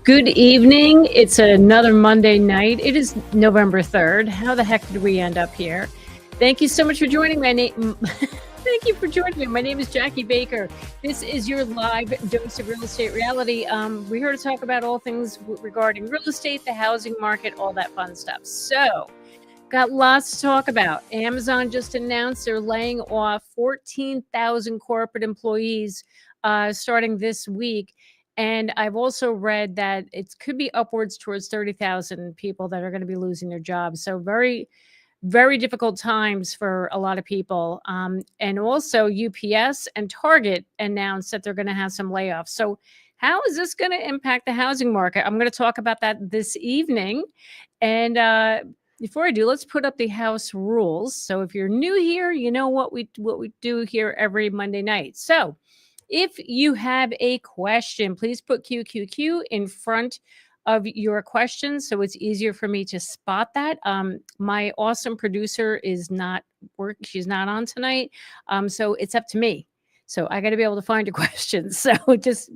Good evening. It's another Monday night. It is November 3rd. How the heck did we end up here? Thank you so much for joining me. Thank you for joining me. My name is Jackie Baker. This is your live dose of real estate reality. We're here to talk about all things regarding real estate, the housing market, all that fun stuff. So, got lots to talk about. Amazon just announced they're laying off 14,000 corporate employees starting this week. And I've also read that it could be upwards towards 30,000 people that are going to be losing their jobs. So very, very difficult times for a lot of people. And also UPS and Target announced that they're going to have some layoffs. So how is this going to impact the housing market? I'm going to talk about that this evening. And before I do, let's put up the house rules. So if you're new here, you know what we do here every Monday night. So if you have a question, please put QQQ in front of your question so it's easier for me to spot that. My awesome producer is not she's not on tonight. So it's up to me. So I got to be able to find your questions. So just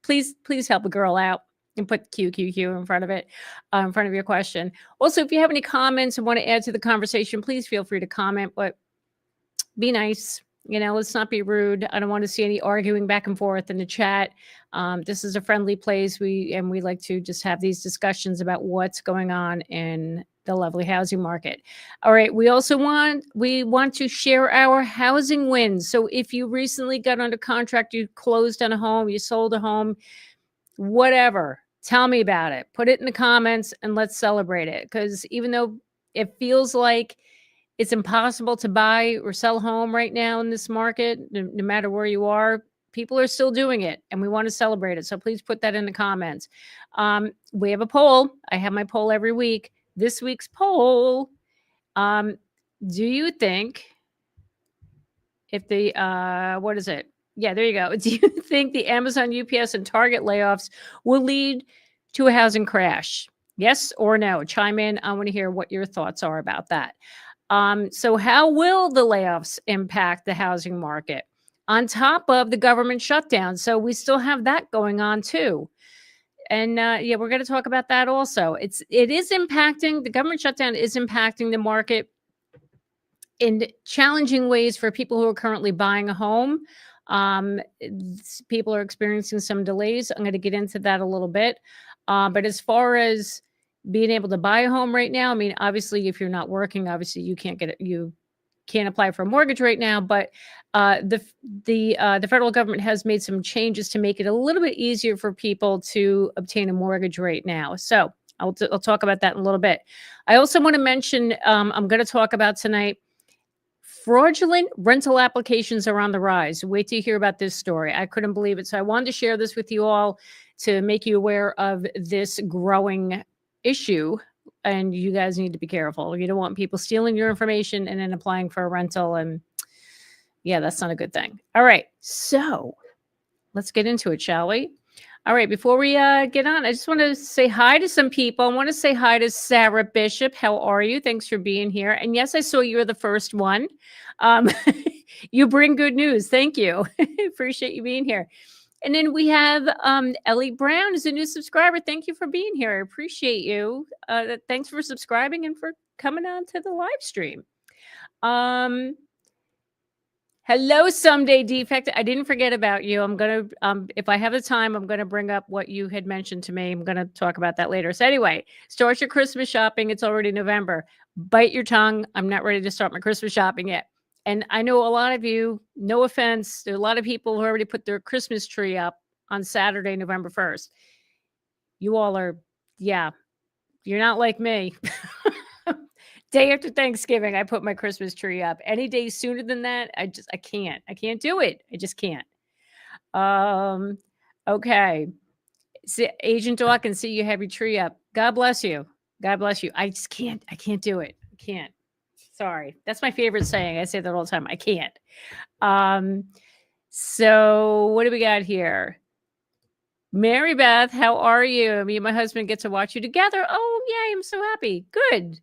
please help a girl out and put QQQ in front of it, in front of your question. Also, if you have any comments and want to add to the conversation, please feel free to comment, but be nice. Let's not be rude. I don't want to see any arguing back and forth in the chat. This is a friendly place. We like to just have these discussions about what's going on in the lovely housing market. All right. We want to share our housing wins. So if you recently got under contract, you closed on a home, you sold a home, whatever, tell me about it. Put it in the comments and let's celebrate it. Because even though it feels like it's impossible to buy or sell a home right now in this market, no matter where you are, people are still doing it and we want to celebrate it. So please put that in the comments. We have a poll. I have my poll every week. This week's poll, do you think if the, what is it? Yeah, there you go. Do you think the Amazon, UPS, and Target layoffs will lead to a housing crash? Yes or no? Chime in. I want to hear what your thoughts are about that. So how will the layoffs impact the housing market on top of the government shutdown? So we still have that going on too. And yeah, we're going to talk about that also. The government shutdown is impacting the market in challenging ways for people who are currently buying a home. People are experiencing some delays. I'm going to get into that a little bit. But as far as being able to buy a home right now, I mean, obviously, if you're not working, obviously you can't get it. You can't apply for a mortgage right now. But the federal government has made some changes to make it a little bit easier for people to obtain a mortgage right now. So I'll talk about that in a little bit. I also want to mention I'm going to talk about tonight. Fraudulent rental applications are on the rise. Wait till you hear about this story. I couldn't believe it. So I wanted to share this with you all to make you aware of this growing issue. And you guys need to be careful. You don't want people stealing your information and then applying for a rental. And yeah, that's not a good thing. All right. So let's get into it, shall we? All right. Before we get on, I just want to say hi to some people. I want to say hi to Sarah Bishop. How are you? Thanks for being here. And yes, I saw you were the first one. You bring good news. Thank you. Appreciate you being here. And then we have Ellie Brown is a new subscriber. Thank you for being here. I appreciate you. Thanks for subscribing and for coming on to the live stream. Hello, Someday Defect. I didn't forget about you. I'm going to, if I have the time, I'm going to bring up what you had mentioned to me. I'm going to talk about that later. So anyway, start your Christmas shopping. It's already November. Bite your tongue. I'm not ready to start my Christmas shopping yet. And I know a lot of you, no offense, there are a lot of people who already put their Christmas tree up on Saturday, November 1st. You all are, yeah, you're not like me. Day after Thanksgiving, I put my Christmas tree up. Any day sooner than that, I can't. I can't do it. I just can't. Okay. Agent Dawk can see you have your tree up. God bless you. God bless you. I just can't. I can't do it. I can't. Sorry. That's my favorite saying. I say that all the time. I can't. So what do we got here? Mary Beth, how are you? Me and my husband get to watch you together. Oh, yay. I'm so happy. Good.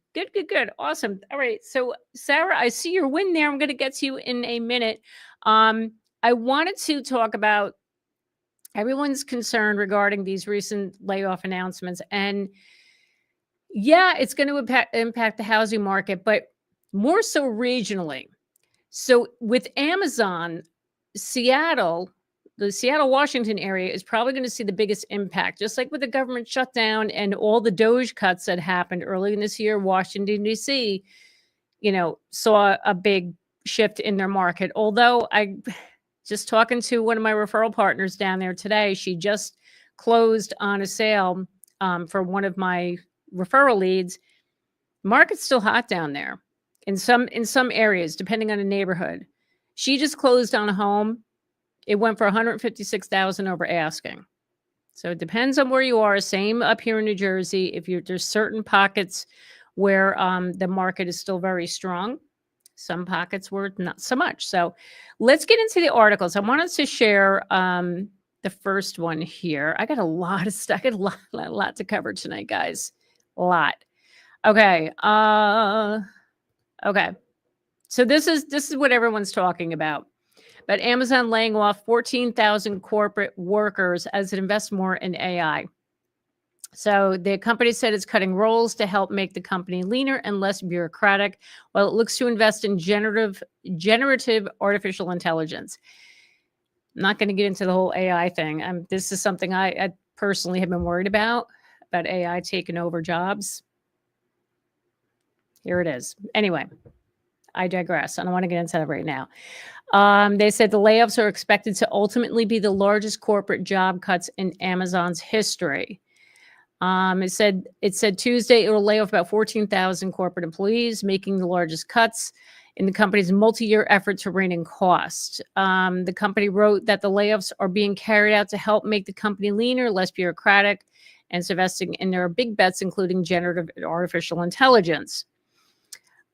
Awesome. All right. So Sarah, I see your win there. I'm going to get to you in a minute. I wanted to talk about Everyone's concerned regarding these recent layoff announcements. And yeah, it's going to impact the housing market, but more so regionally. So with Amazon, Seattle, the Seattle, Washington area is probably going to see the biggest impact, just like with the government shutdown and all the Doge cuts that happened early in this year. Washington, D.C., saw a big shift in their market. Although I just talking to one of my referral partners down there today, she just closed on a sale for one of my referral leads. Market's still hot down there in some areas, depending on the neighborhood. She just closed on a home. It went for $156,000 over asking. So it depends on where you are. Same up here in New Jersey. There's certain pockets where the market is still very strong. Some pockets were not so much. So let's get into the articles. I wanted to share the first one here. I got a lot of stuff. I got a lot to cover tonight, guys. A lot. Okay. Okay. So this is what everyone's talking about. But Amazon laying off 14,000 corporate workers as it invests more in AI. So the company said it's cutting roles to help make the company leaner and less bureaucratic, while it looks to invest in generative artificial intelligence. I'm not going to get into the whole AI thing. This is something I personally have been worried about AI taking over jobs. Here it is. Anyway, I digress. I don't want to get into that right now. They said the layoffs are expected to ultimately be the largest corporate job cuts in Amazon's history. It said Tuesday it will lay off about 14,000 corporate employees, making the largest cuts in the company's multi-year effort to rein in cost. The company wrote that the layoffs are being carried out to help make the company leaner, less bureaucratic, and it's investing in their big bets, including generative artificial intelligence.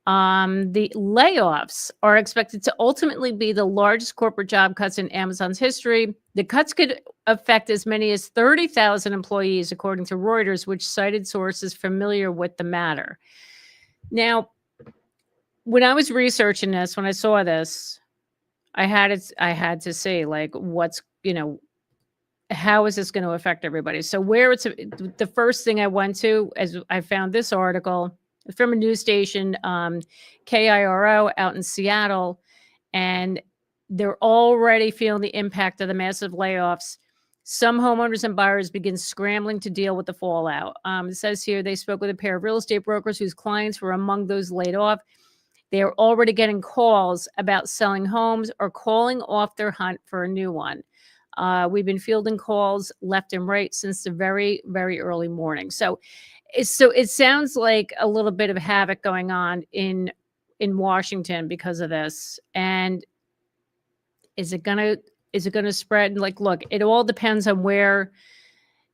The layoffs are expected to ultimately be the largest corporate job cuts in Amazon's history. The cuts could affect as many as 30,000 employees, according to Reuters, which cited sources familiar with the matter. Now, when I was researching this, when I saw this, I had to say, like, how is this going to affect everybody? So the first thing I went to as I found this article from a news station, KIRO out in Seattle, and they're already feeling the impact of the massive layoffs. Some homeowners and buyers begin scrambling to deal with the fallout. It says here they spoke with a pair of real estate brokers whose clients were among those laid off. They are already getting calls about selling homes or calling off their hunt for a new one. We've been fielding calls left and right since the very, very early morning. So it sounds like a little bit of havoc going on in Washington because of this. And is it gonna spread? Like, look, it all depends on where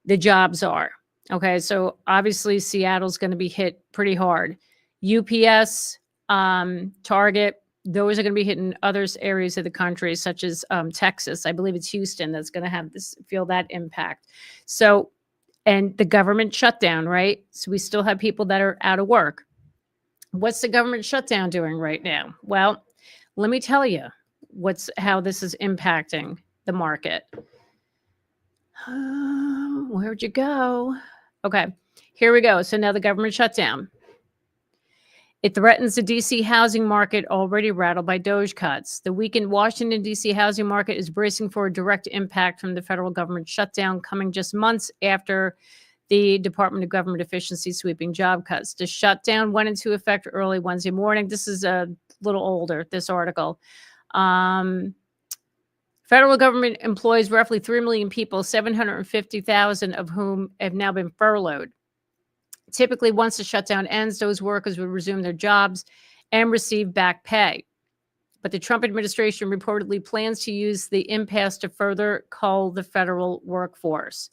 the jobs are. Okay, so obviously Seattle's going to be hit pretty hard. UPS, Target, those are going to be hitting other areas of the country, such as Texas. I believe it's Houston that's going to feel that impact. So. And the government shutdown, right? So we still have people that are out of work. What's the government shutdown doing right now? Well, let me tell you how this is impacting the market. Where'd you go? Okay, here we go. So now the government shutdown. It threatens the D.C. housing market already rattled by Doge cuts. The weakened Washington, D.C. housing market is bracing for a direct impact from the federal government shutdown, coming just months after the Department of Government Efficiency sweeping job cuts. The shutdown went into effect early Wednesday morning. This is a little older, this article. Federal government employs roughly 3 million people, 750,000 of whom have now been furloughed. Typically, once the shutdown ends, those workers would resume their jobs and receive back pay. But the Trump administration reportedly plans to use the impasse to further cull the federal workforce.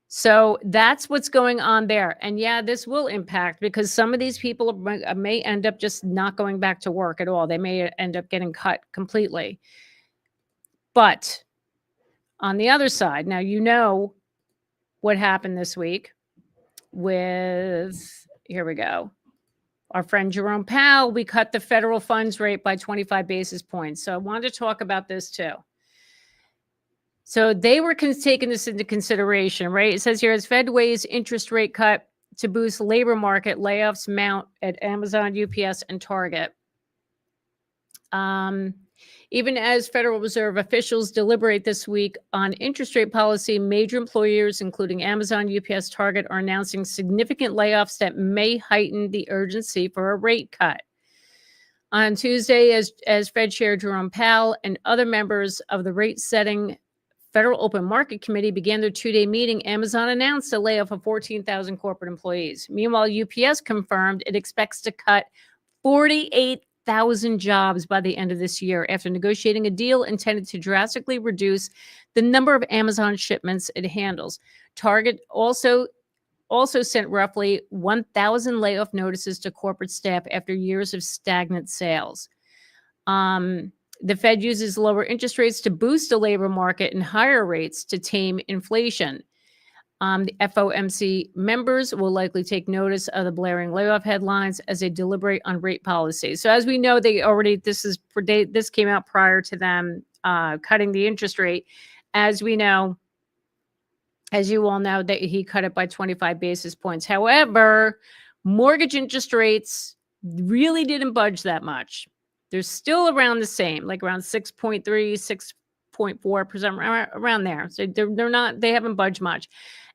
So that's what's going on there. And yeah, this will impact because some of these people may end up just not going back to work at all. They may end up getting cut completely. But on the other side, now you know what happened this week with, here we go, our friend Jerome Powell. We cut the federal funds rate by 25 basis points. So I wanted to talk about this too. So they were taking this into consideration, right? It says here, as Fed weighs interest rate cut to boost labor market, layoffs mount at Amazon, UPS, and Target. Even as Federal Reserve officials deliberate this week on interest rate policy, major employers, including Amazon, UPS, Target, are announcing significant layoffs that may heighten the urgency for a rate cut. On Tuesday, as Fed Chair Jerome Powell and other members of the rate-setting Federal Open Market Committee began their two-day meeting, Amazon announced a layoff of 14,000 corporate employees. Meanwhile, UPS confirmed it expects to cut 48,000 jobs by the end of this year after negotiating a deal intended to drastically reduce the number of Amazon shipments it handles. Target also sent roughly 1,000 layoff notices to corporate staff after years of stagnant sales. The Fed uses lower interest rates to boost the labor market and higher rates to tame inflation. The FOMC members will likely take notice of the blaring layoff headlines as they deliberate on rate policy. So as we know, this came out prior to them cutting the interest rate. As we know, as you all know, that he cut it by 25 basis points. However, mortgage interest rates really didn't budge that much. They're still around the same, like around 6.3, 6.4%, around there. So they haven't budged much.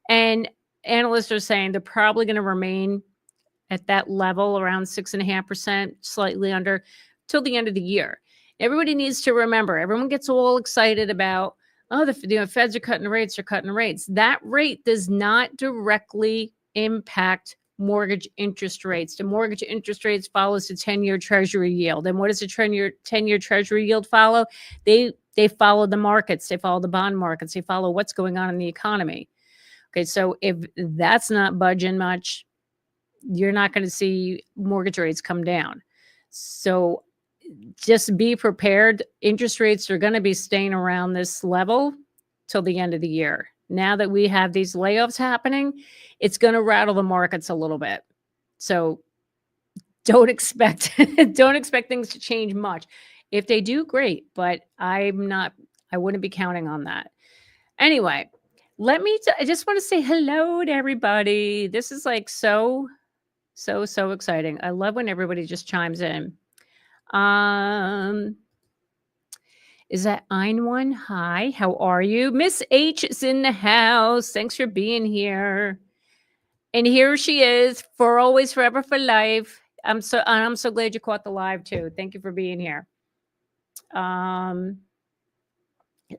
And analysts are saying they're probably going to remain at that level around 6.5%, slightly under, till the end of the year. Everybody needs to remember, everyone gets all excited about, oh, the Feds are cutting rates, they're cutting rates. That rate does not directly impact mortgage interest rates. The mortgage interest rates follows the 10-year Treasury yield. And what does the 10-year Treasury yield follow? They follow the markets. They follow the bond markets. They follow what's going on in the economy. Okay, so if that's not budging much, you're not going to see mortgage rates come down. So just be prepared. Interest rates are going to be staying around this level till the end of the year. Now that we have these layoffs happening, it's going to rattle the markets a little bit. So don't expect things to change much. If they do, great, but I wouldn't be counting on that. Anyway, I just want to say hello to everybody. This is like so exciting. I love when everybody just chimes in. Is that Ein1? Hi, how are you? Miss H is in the house. Thanks for being here. And here she is, for always, forever, for life. I'm so glad you caught the live too. Thank you for being here.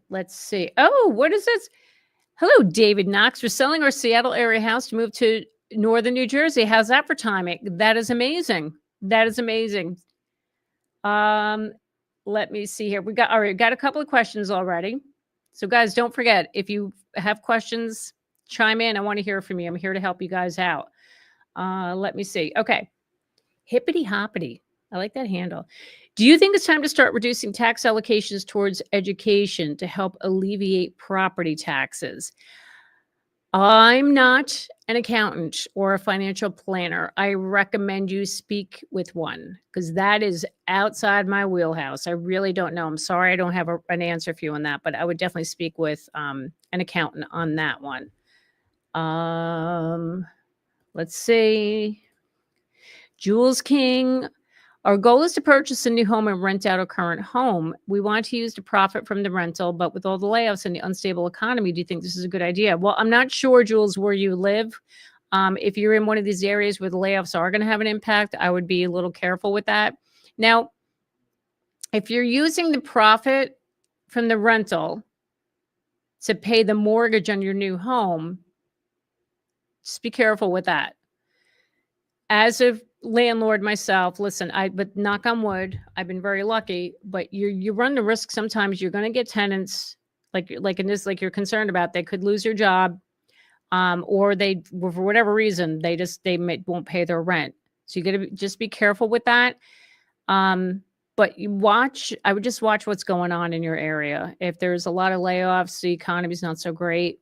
Let's see. Oh, what is this? Hello, David Knox. We're selling our Seattle area house to move to northern New Jersey. How's that for timing? That is amazing. That is amazing. Let me see here. We got a couple of questions already. So guys, don't forget, if you have questions, chime in. I want to hear from you. I'm here to help you guys out. Let me see. Okay. Hippity hoppity. I like that handle. Do you think it's time to start reducing tax allocations towards education to help alleviate property taxes? I'm not an accountant or a financial planner. I recommend you speak with one because that is outside my wheelhouse. I really don't know. I'm sorry I don't have an answer for you on that, but I would definitely speak with an accountant on that one. Let's see. Jules King. Our goal is to purchase a new home and rent out a current home. We want to use the profit from the rental, but with all the layoffs and the unstable economy, do you think this is a good idea? Well, I'm not sure, Jules, where you live. If you're in one of these areas where the layoffs are going to have an impact, I would be a little careful with that. Now, if you're using the profit from the rental to pay the mortgage on your new home, just be careful with that. As a landlord myself, listen, but knock on wood, I've been very lucky, but you run the risk sometimes you're going to get tenants like in this, like you're concerned about, they could lose your job, or they, for whatever reason, they won't pay their rent. So you got to just be careful with that. But I would just watch what's going on in your area. If there's a lot of layoffs, the economy's not so great,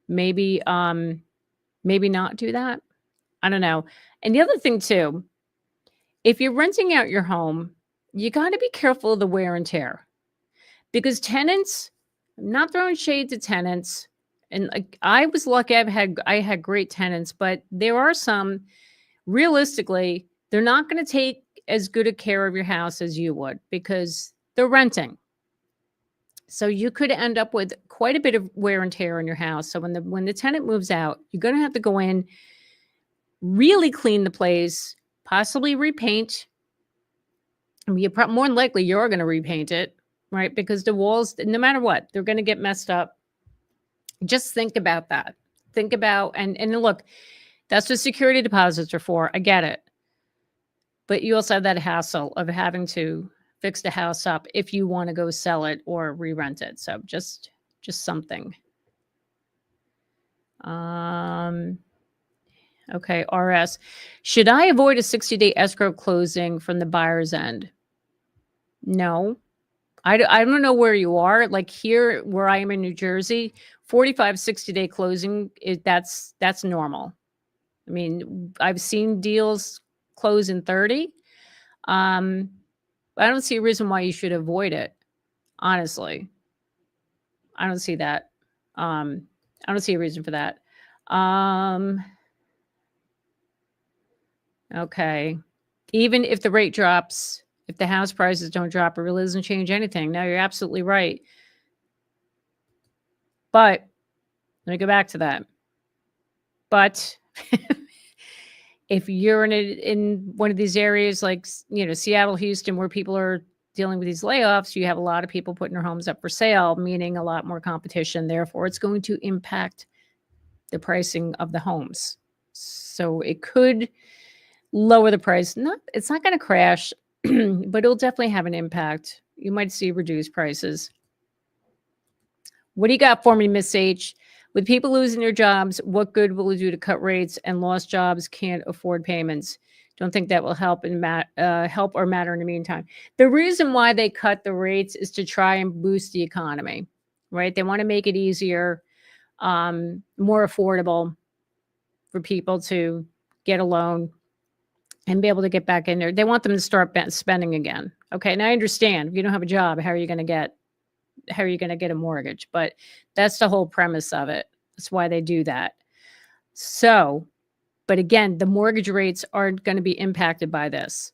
maybe not do that. I don't know. And the other thing too, if you're renting out your home, you got to be careful of the wear and tear, because tenants I'm not throwing shade to tenants. And like, I was lucky. I had great tenants, but there are some, realistically, they're not going to take as good a care of your house as you would because they're renting. So you could end up with quite a bit of wear and tear on your house. So when the tenant moves out, you're going to have to go in, really clean the place, possibly repaint. I mean, more than likely you're going to repaint it, right? Because the walls, no matter what, they're going to get messed up. Just think about that. Think about and look, that's what security deposits are for. I get it. But you also have that hassle of having to fix the house up if you want to go sell it or re-rent it. So just something. Okay, RS. Should I avoid a 60-day escrow closing from the buyer's end? No. I don't know where you are. Like here, where I am in New Jersey, 45, 60-day closing, that's normal. I mean, I've seen deals close in 30. I don't see a reason why you should avoid it. Honestly, I don't see that. I don't see a reason for that. Okay. Even if the rate drops, if the house prices don't drop, it really doesn't change anything. No, you're absolutely right. But let me go back to that. But if you're in one of these areas like, Seattle, Houston, where people are dealing with these layoffs, you have a lot of people putting their homes up for sale, meaning a lot more competition. Therefore, it's going to impact the pricing of the homes. So it could lower the price. It's not going to crash, but it'll definitely have an impact. You might see reduced prices. What do you got for me, Miss H? With people losing their jobs, what good will it do to cut rates and lost jobs can't afford payments? Don't think that will help help or matter in the meantime. The reason why they cut the rates is to try and boost the economy, right? They want to make it easier, more affordable for people to get a loan and be able to get back in there. They want them to start spending again. Okay, now I understand if you don't have a job, how are you going to get a mortgage? But that's the whole premise of it. That's why they do that. So, but again, the mortgage rates aren't going to be impacted by this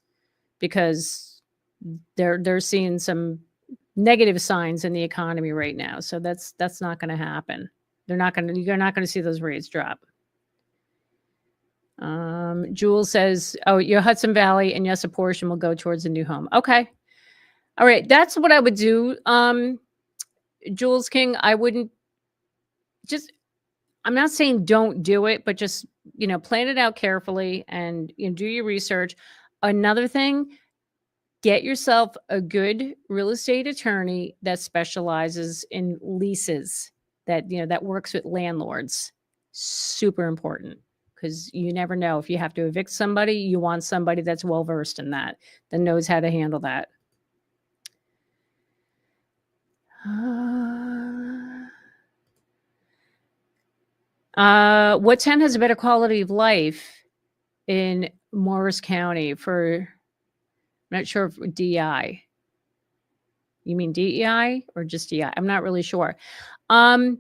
because they're seeing some negative signs in the economy right now. So that's not going to happen. You're not going to see those rates drop. Jules says, oh, your Hudson Valley, and yes, a portion will go towards a new home. Okay. All right. That's what I would do. Jules King, I wouldn't I'm not saying don't do it, but just, plan it out carefully and do your research. Another thing, get yourself a good real estate attorney that specializes in leases, that works with landlords. Super important because you never know. If you have to evict somebody, you want somebody that's well-versed in that knows how to handle that. What town has a better quality of life in Morris County I'm not sure if DI. You mean DEI or just DI? I'm not really sure. You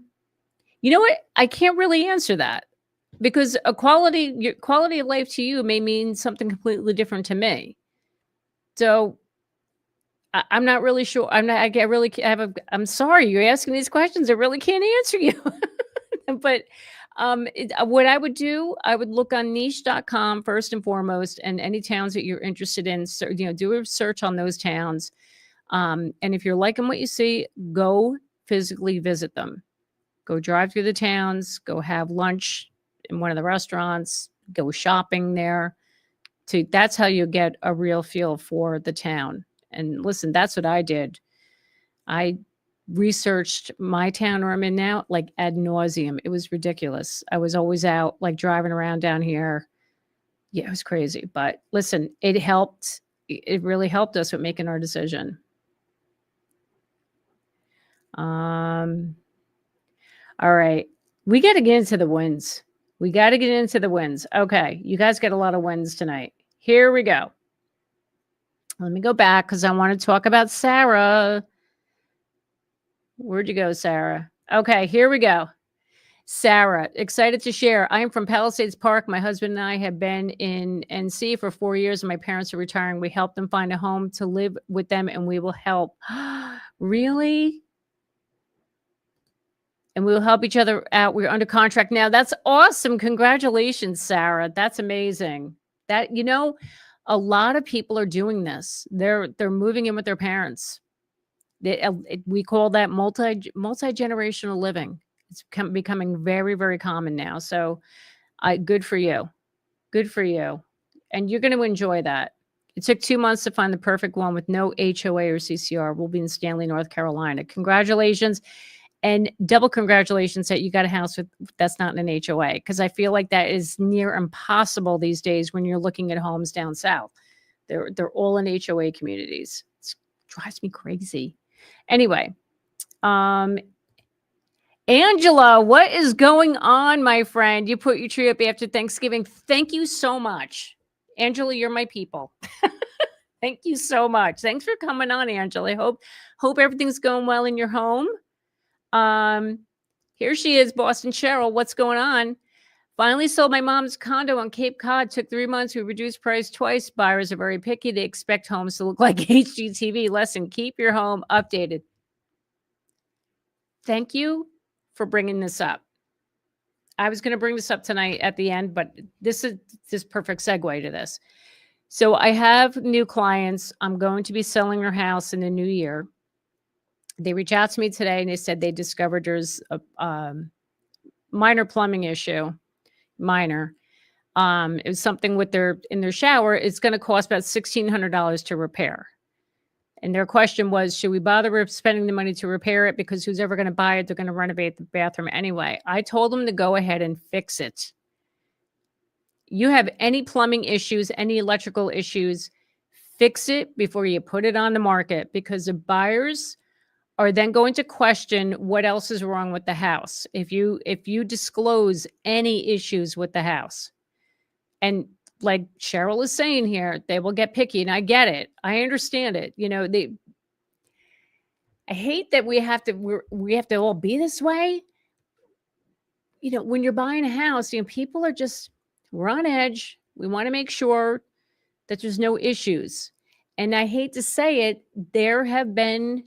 know what? I can't really answer that because your quality of life to you may mean something completely different to me. So I'm not really sure. I'm sorry you're asking these questions. I really can't answer you. But what I would do, I would look on niche.com first and foremost, and any towns that you're interested in. So, do a search on those towns. And if you're liking what you see, go physically visit them. Go drive through the towns. Go have lunch in one of the restaurants. Go shopping there. That's how you get a real feel for the town. And listen, that's what I did. I researched my town where I'm in now, like ad nauseum. It was ridiculous. I was always out, like driving around down here. Yeah, it was crazy. But listen, it helped. It really helped us with making our decision. All right. We got to get into the wins. Okay. You guys get a lot of wins tonight. Here we go. Let me go back because I want to talk about Sarah. Where'd you go, Sarah? Okay, here we go. Sarah, excited to share. I am from Palisades Park. My husband and I have been in NC for 4 years, and my parents are retiring. We help them find a home to live with them, and we will help. Really? And we will help each other out. We're under contract now. That's awesome. Congratulations, Sarah. That's amazing. That, a lot of people are doing this. They're moving in with their parents. We call that multi-generational living. It's becoming very, very common now. So good for you. Good for you. And you're going to enjoy that. It took 2 months to find the perfect one with no HOA or CCR. We'll be in Stanley, North Carolina. Congratulations. And double congratulations that you got a house that's not in an HOA, because I feel like that is near impossible these days when you're looking at homes down south. They're all in HOA communities. It drives me crazy. Anyway, Angela, what is going on, my friend? You put your tree up after Thanksgiving. Thank you so much. Angela, you're my people. Thank you so much. Thanks for coming on, Angela. Hope everything's going well in your home. Here she is, Boston Cheryl. What's going on? Finally sold my mom's condo on Cape Cod. Took 3 months. We reduced price twice. Buyers are very picky. They expect homes to look like HGTV. Lesson, keep your home updated. Thank you for bringing this up. I was going to bring this up tonight at the end, but this is perfect segue to this. So I have new clients. I'm going to be selling their house in the new year. They reached out to me today and they said they discovered there's a minor plumbing issue. Minor. It was something with in their shower. It's going to cost about $1,600 to repair. And their question was, should we bother spending the money to repair it? Because who's ever going to buy it? They're going to renovate the bathroom anyway. I told them to go ahead and fix it. You have any plumbing issues, any electrical issues, fix it before you put it on the market, because the buyers are then going to question what else is wrong with the house. If you disclose any issues with the house, and like Cheryl is saying here, they will get picky, and I get it. I understand it. I hate that we have to all be this way. When you're buying a house, people are we're on edge. We want to make sure that there's no issues. And I hate to say it, there have been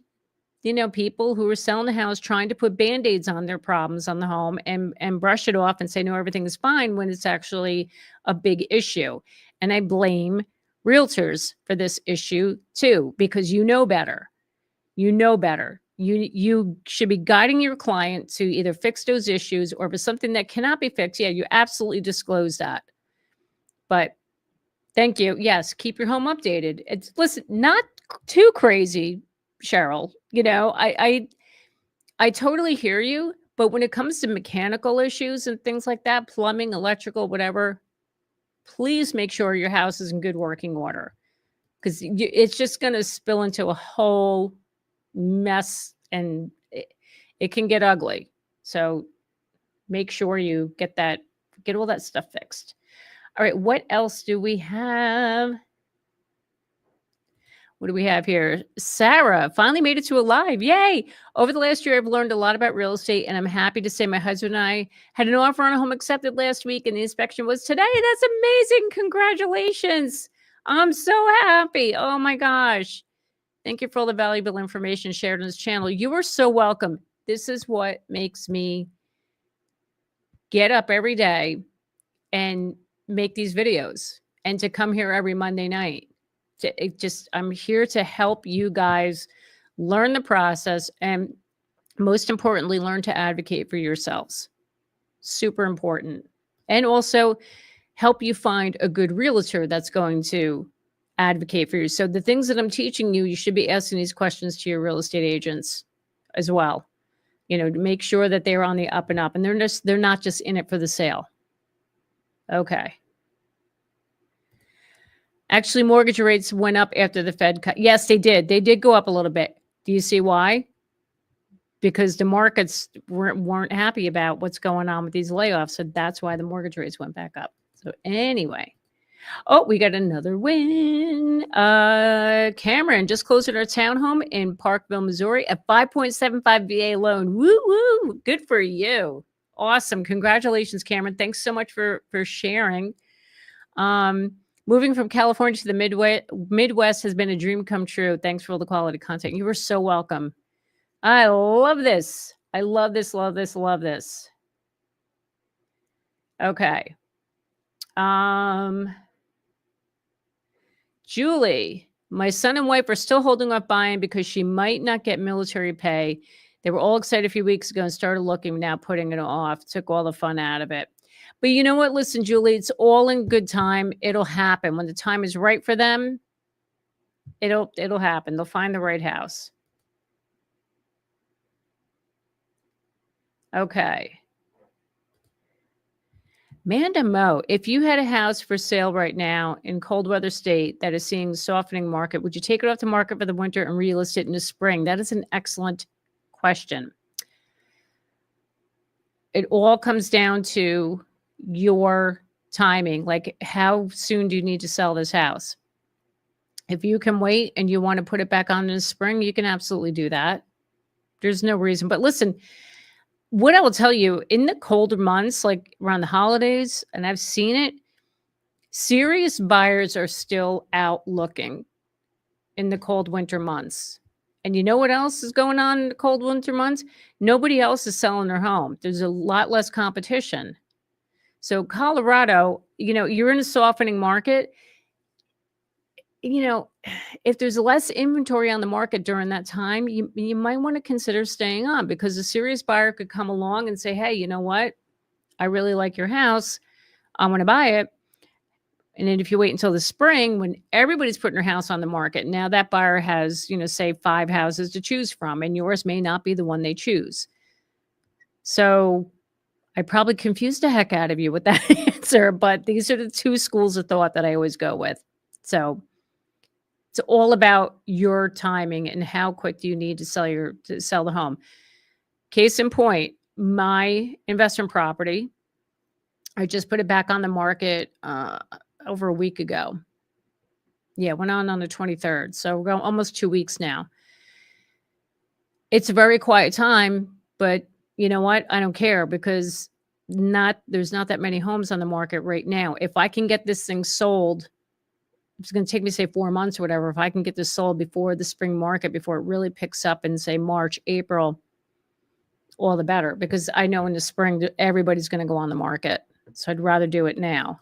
people who are selling the house trying to put Band-Aids on their problems on the home and brush it off and say, no, everything is fine, when it's actually a big issue. And I blame realtors for this issue too, because you know better. You should be guiding your client to either fix those issues, or if it's something that cannot be fixed, yeah, you absolutely disclose that. But thank you. Yes, keep your home updated. Listen, not too crazy, Cheryl. I totally hear you, but when it comes to mechanical issues and things like that, plumbing, electrical, whatever, please make sure your house is in good working order, because it's just going to spill into a whole mess, and it can get ugly. So make sure you get all that stuff fixed. All right, what else do we have? What do we have here? Sarah finally made it to a live. Yay. Over the last year, I've learned a lot about real estate, and I'm happy to say my husband and I had an offer on a home accepted last week, and the inspection was today. That's amazing. Congratulations. I'm so happy. Oh my gosh. Thank you for all the valuable information shared on this channel. You are so welcome. This is what makes me get up every day and make these videos, and to come here every Monday night. I'm here to help you guys learn the process, and most importantly, learn to advocate for yourselves. Super important. And also help you find a good realtor that's going to advocate for you. So the things that I'm teaching you, you should be asking these questions to your real estate agents as well, to make sure that they're on the up and up, and they're not just in it for the sale. Okay. Actually, mortgage rates went up after the Fed cut. Yes, they did. They did go up a little bit. Do you see why? Because the markets weren't happy about what's going on with these layoffs. So that's why the mortgage rates went back up. So anyway, Oh, we got another win. Cameron just closed our townhome in Parkville, Missouri, a 5.75 VA loan. Woo woo! Good for you. Awesome. Congratulations, Cameron. Thanks so much for sharing. Moving from California to the Midwest has been a dream come true. Thanks for all the quality content. You were so welcome. I love this. I love this, love this, love this. Okay. Julie, my son and wife are still holding up buying because she might not get military pay. They were all excited a few weeks ago and started looking, now putting it off. Took all the fun out of it. But you know what? Listen, Julie, it's all in good time. It'll happen. When the time is right for them, it'll happen. They'll find the right house. Okay. Manda Mo, if you had a house for sale right now in cold weather state that is seeing softening market, would you take it off the market for the winter and relist it in the spring? That is an excellent question. It all comes down to your timing. Like, how soon do you need to sell this house? If you can wait and you want to put it back on in the spring, you can absolutely do that. There's no reason. But listen, what I will tell you, in the colder months, like around the holidays, and I've seen it, serious buyers are still out looking in the cold winter months. And you know what else is going on in the cold winter months? Nobody else is selling their home. There's a lot less competition. So Colorado, you're in a softening market. If there's less inventory on the market during that time, you might want to consider staying on, because a serious buyer could come along and say, hey, you know what? I really like your house. I want to buy it. And then if you wait until the spring, when everybody's putting their house on the market, now that buyer has, say 5 houses to choose from, and yours may not be the one they choose. So I probably confused the heck out of you with that answer, but these are the 2 schools of thought that I always go with. So it's all about your timing and how quick do you need to sell the home. Case in point, my investment property, I just put it back on the market over a week ago. Yeah, went on the 23rd. So we're going almost 2 weeks now. It's a very quiet time, but you know what? I don't care, because there's not that many homes on the market right now. If I can get this thing sold, it's going to take me, say, 4 months or whatever. If I can get this sold before the spring market, before it really picks up in, say, March, April, all the better, because I know in the spring everybody's going to go on the market. So I'd rather do it now.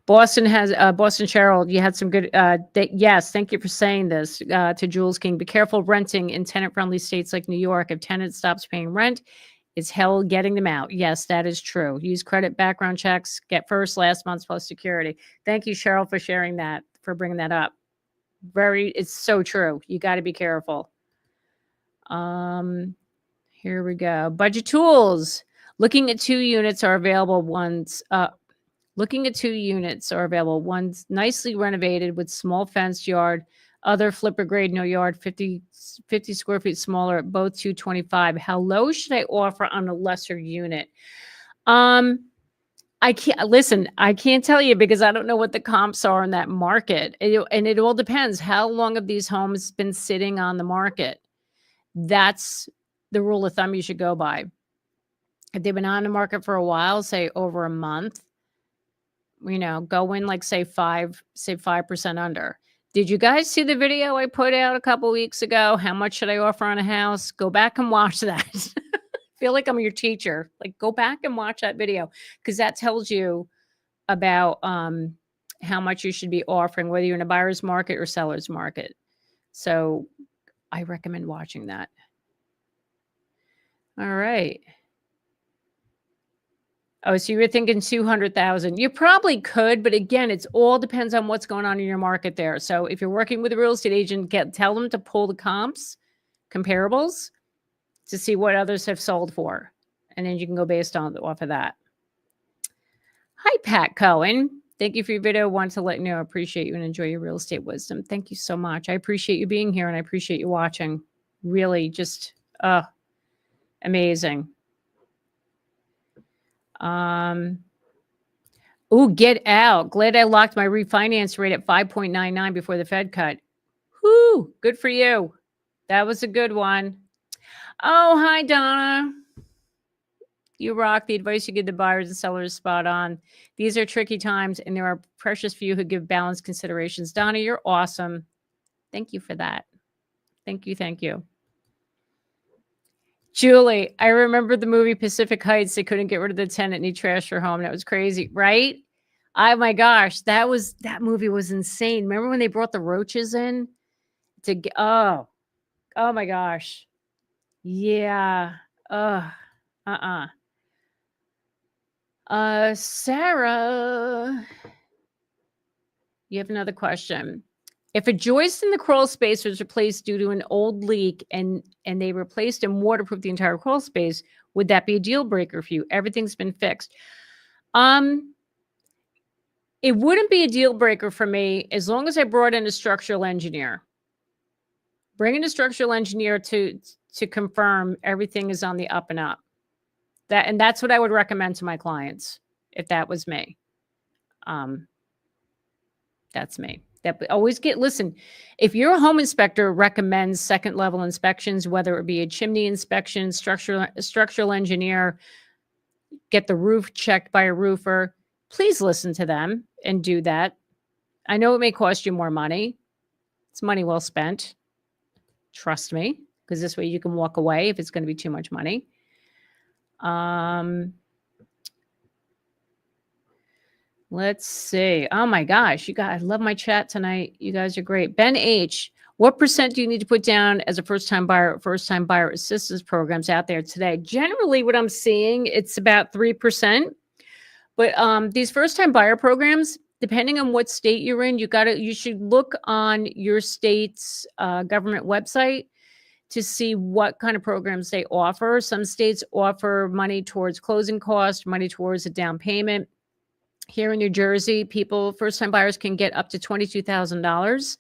Boston Cheryl, you had some good, yes, thank you for saying this to Jules King. Be careful renting in tenant-friendly states like New York. If tenant stops paying rent, it's hell getting them out. Yes, that is true. Use credit background checks, get first, last month's plus security. Thank you, Cheryl, for sharing that, for bringing that up. It's so true. You got to be careful. Here we go. Budget tools. Looking at 2 units are available. One's nicely renovated with small fenced yard, other flipper grade, no yard, 50 square feet smaller at both 225. How low should I offer on a lesser unit? I can't tell you, because I don't know what the comps are in that market. And it all depends. How long have these homes been sitting on the market? That's the rule of thumb you should go by. If they've been on the market for a while, say over a month, go in like say 5% under. Did you guys see the video I put out a couple weeks ago? How much should I offer on a house? Go back and watch that. Feel like I'm your teacher. Like, go back and watch that video, because that tells you about how much you should be offering, whether you're in a buyer's market or seller's market. So I recommend watching that. All right. Oh, so you were thinking 200,000. You probably could, but again, it's all depends on what's going on in your market there. So if you're working with a real estate agent, tell them to pull the comparables to see what others have sold for. And then you can go off of that. Hi, Pat Cohen. Thank you for your video. Want to let you know I appreciate you and enjoy your real estate wisdom. Thank you so much. I appreciate you being here, and I appreciate you watching. Really just amazing. Oh, get out. Glad I locked my refinance rate at 5.99 before the Fed cut. Whoo, good for you. That was a good one. Oh, hi, Donna. You rock. The advice you give the buyers and sellers is spot on. These are tricky times, and there are precious few who give balanced considerations. Donna, you're awesome. Thank you for that. Thank you. Thank you. Julie, I remember the movie Pacific Heights. They couldn't get rid of the tenant and he trashed her home. That was crazy, right? Oh my gosh, that movie was insane. Remember when they brought the roaches in to get, oh my gosh. Yeah. Sarah, you have another question. If a joist in the crawl space was replaced due to an old leak and they replaced and waterproofed the entire crawl space, would that be a deal breaker for you? Everything's been fixed. It wouldn't be a deal breaker for me as long as I brought in a structural engineer. Bring in a structural engineer to confirm everything is on the up and up. That's what I would recommend to my clients if that was me. That's me. Listen, if your home inspector recommends second level inspections, whether it be a chimney inspection, structural engineer, get the roof checked by a roofer, please listen to them and do that. I know it may cost you more money. It's money well spent. Trust me, because this way you can walk away if it's going to be too much money. Let's see. Oh my gosh, you guys, I love my chat tonight. You guys are great. Ben H, what percent do you need to put down as a first-time buyer assistance programs out there today? Generally, what I'm seeing, it's about 3%. But these first-time buyer programs, depending on what state you're in, you should look on your state's government website to see what kind of programs they offer. Some states offer money towards closing costs, money towards a down payment. Here in New Jersey, first-time buyers can get up to $22,000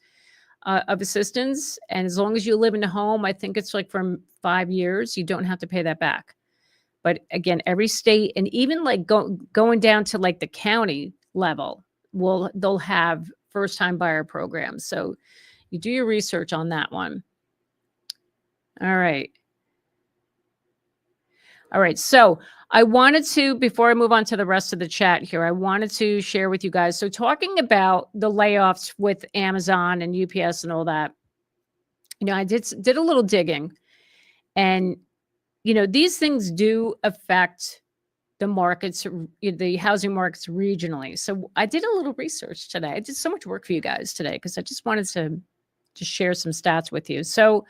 of assistance. And as long as you live in a home, I think it's like for 5 years, you don't have to pay that back. But again, every state, and even like going down to like the county level, they'll have first-time buyer programs. So you do your research on that one. All right. So I wanted to, before I move on to the rest of the chat here, I wanted to share with you guys. So talking about the layoffs with Amazon and UPS and all that, I did a little digging, and, these things do affect the markets, the housing markets regionally. So I did a little research today. I did so much work for you guys today because I just wanted to share some stats with you. So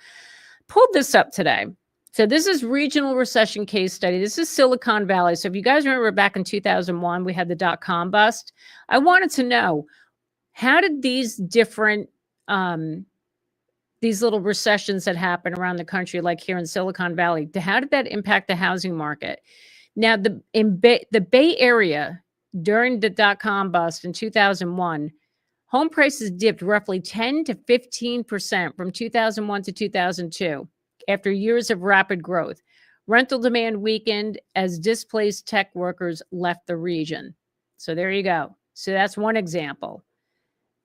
pulled this up today. So this is regional recession case study. This is Silicon Valley. So if you guys remember back in 2001, we had the dot-com bust. I wanted to know, how did these different, these little recessions that happen around the country, like here in Silicon Valley, how did that impact the housing market? Now, the Bay Area during the dot-com bust in 2001, home prices dipped roughly 10 to 15% from 2001 to 2002. After years of rapid growth, rental demand weakened as displaced tech workers left the region. So there you go. So that's one example.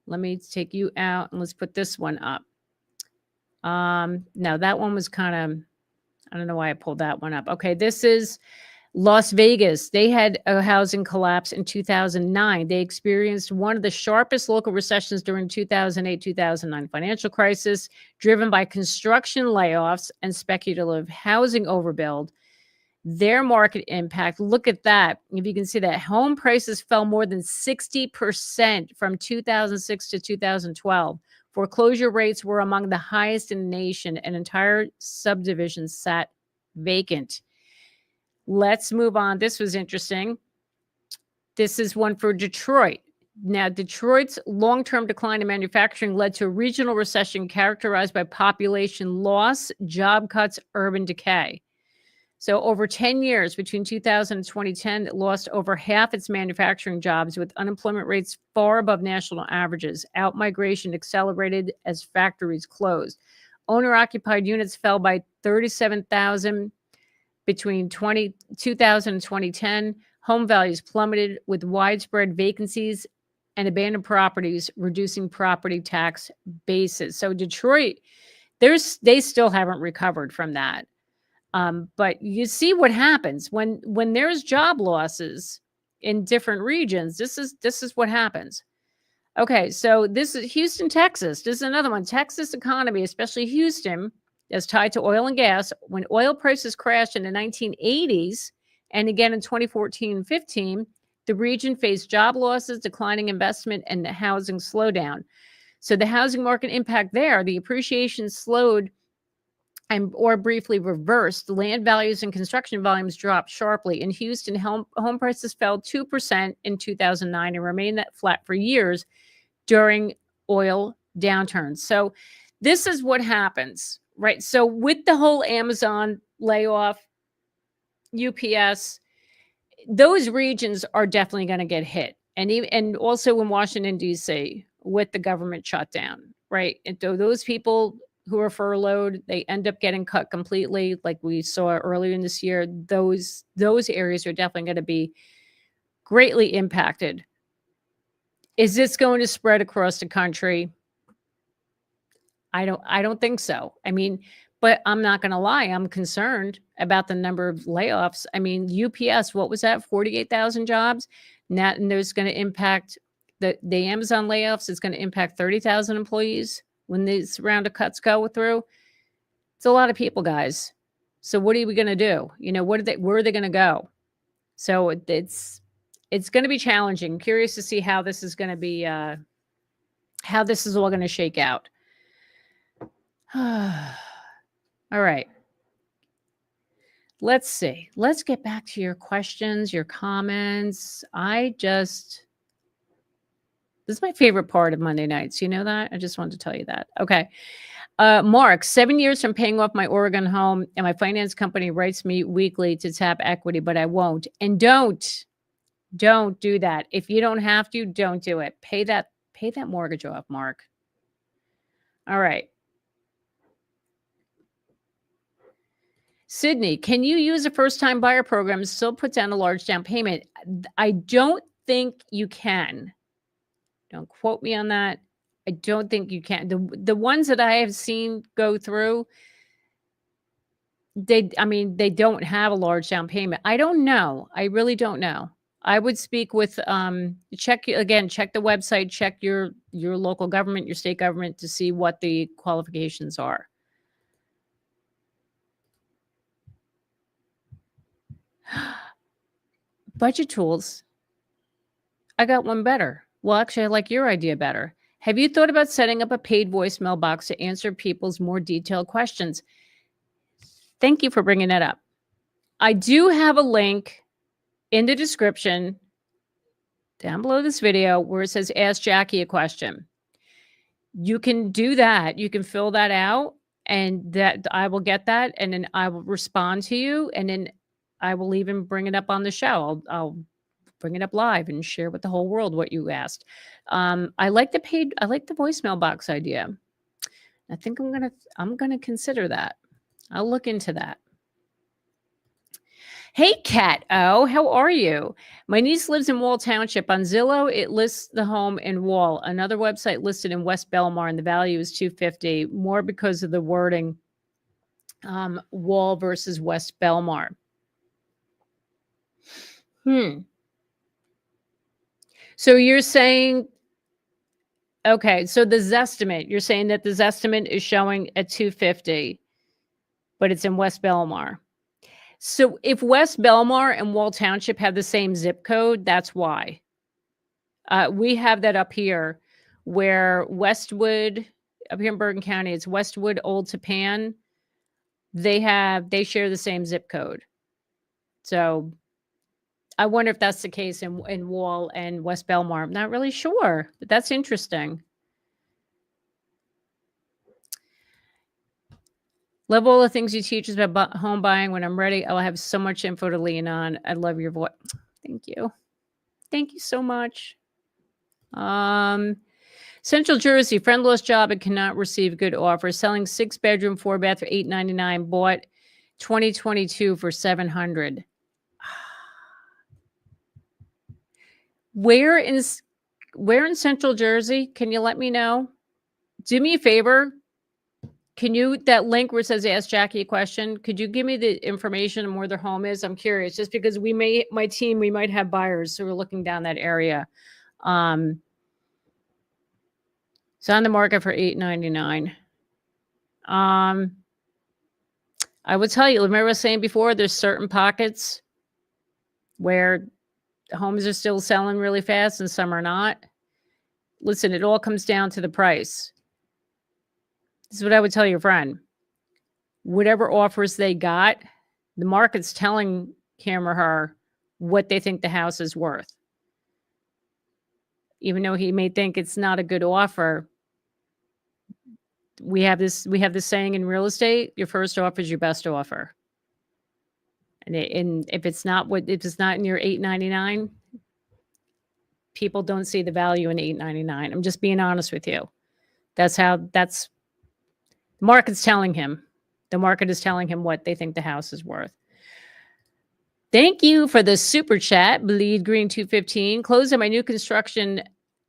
Let me take you out and let's put this one up. Now that one was kind of, I don't know why I pulled that one up. Okay, this is Las Vegas. They had a housing collapse in 2009. They experienced one of the sharpest local recessions during 2008-2009 financial crisis, driven by construction layoffs and speculative housing overbuild. Their market impact, look at that. If you can see that, home prices fell more than 60% from 2006 to 2012. Foreclosure rates were among the highest in the nation, and entire subdivisions sat vacant. Let's move on. This was interesting. This is one for Detroit. Now, Detroit's long-term decline in manufacturing led to a regional recession characterized by population loss, job cuts, urban decay. So over 10 years, between 2000 and 2010, it lost over half its manufacturing jobs, with unemployment rates far above national averages. Outmigration accelerated as factories closed. Owner-occupied units fell by 37,000 between 2000 and 2010. home values plummeted with widespread vacancies and abandoned properties, reducing property tax bases. So Detroit, they still haven't recovered from that. But you see what happens when there's job losses in different regions. This is what happens. Okay, so this is Houston, Texas. This is another one. Texas economy, especially Houston, is tied to oil and gas. When oil prices crashed in the 1980s and again in 2014 and 15, the region faced job losses, declining investment, and the housing slowdown. So the housing market impact there, the appreciation slowed or briefly reversed. Land values and construction volumes dropped sharply. In Houston, home prices fell 2% in 2009 and remained that flat for years during oil downturns. So this is what happens, right? So with the whole Amazon layoff, UPS, those regions are definitely going to get hit. And also in Washington, D.C. with the government shutdown, right? And so those people who are furloughed, they end up getting cut completely, like we saw earlier in this year. Those areas are definitely going to be greatly impacted. Is this going to spread across the country? I don't think so. I mean, but I'm not going to lie. I'm concerned about the number of layoffs. I mean, UPS, what was that? 48,000 jobs. And there's going to impact the Amazon layoffs. Is going to impact 30,000 employees when this round of cuts go through. It's a lot of people, guys. So what are we going to do? You know, where are they going to go? So it's going to be challenging. I'm curious to see how this is going to be, how this is all going to shake out. All right. Let's see. Let's get back to your questions, your comments. This is my favorite part of Monday nights. You know that? I just wanted to tell you that. Okay. Mark, 7 years from paying off my Oregon home, and my finance company writes me weekly to tap equity, but I won't. And don't do that. If you don't have to, don't do it. Pay that mortgage off, Mark. All right. Sydney, can you use a first-time buyer program and still put down a large down payment? I don't think you can. Don't quote me on that. I don't think you can. The ones that I have seen go through, they don't have a large down payment. I don't know. I really don't know. I would speak with check the website, check your local government, your state government to see what the qualifications are. Budget tools. I got one better. Well, actually, I like your idea better. Have you thought about setting up a paid voicemail box to answer people's more detailed questions? Thank you for bringing that up. I do have a link in the description down below this video where it says Ask Jackie a Question. You can do that. You can fill that out, and that I will get that, and then I will respond to you, and then I will even bring it up on the show. I'll bring it up live and share with the whole world what you asked. I like the voicemail box idea. I think I'm gonna consider that. I'll look into that. Hey, Kat O, how are you? My niece lives in Wall Township. On Zillow, it lists the home in Wall. Another website listed in West Belmar, and the value is $250. More because of the wording, Wall versus West Belmar. So you're saying, okay, so the Zestimate, you're saying that the Zestimate is showing at $250, but it's in West Belmar. So if West Belmar and Wall Township have the same zip code, that's why. We have that up here where Westwood, up here in Bergen County, it's Westwood, Old Tappan. They share the same zip code. So I wonder if that's the case in Wall and West Belmar. I'm not really sure, but that's interesting. Love all the things you teach us about home buying. When I'm ready, I'll have so much info to lean on. I love your voice. Thank you. Thank you so much. Central Jersey, friend lost job and cannot receive good offers. Selling 6-bedroom, 4-bath for $899. Bought 2022 for $700. Where in Central Jersey? Can you let me know? Do me a favor. Can you, that link where it says ask Jackie a question, could you give me the information on where their home is? I'm curious, just because my team, we might have buyers who are looking down that area. It's on the market for $899. I would tell you, remember I was saying before, there's certain pockets where homes are still selling really fast and some are not. Listen, it all comes down to the price. This is what I would tell your friend. Whatever offers they got, the market's telling him or her what they think the house is worth. Even though he may think it's not a good offer, we have this saying in real estate: your first offer is your best offer. And if it's not in your $899, people don't see the value in $899. I'm just being honest with you. The market's telling him. The market is telling him what they think the house is worth. Thank you for the super chat, Bleed Green 215. Closing my new construction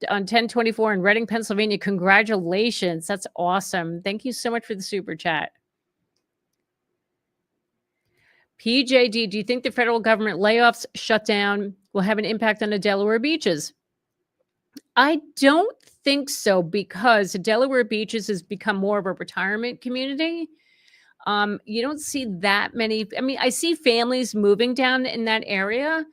on 1024 in Reading, Pennsylvania. Congratulations. That's awesome. Thank you so much for the super chat. PJD, do you think the federal government layoffs, shutdown will have an impact on the Delaware beaches? I don't think so, because the Delaware beaches has become more of a retirement community. You don't see that many. I mean, I see families moving down in that area,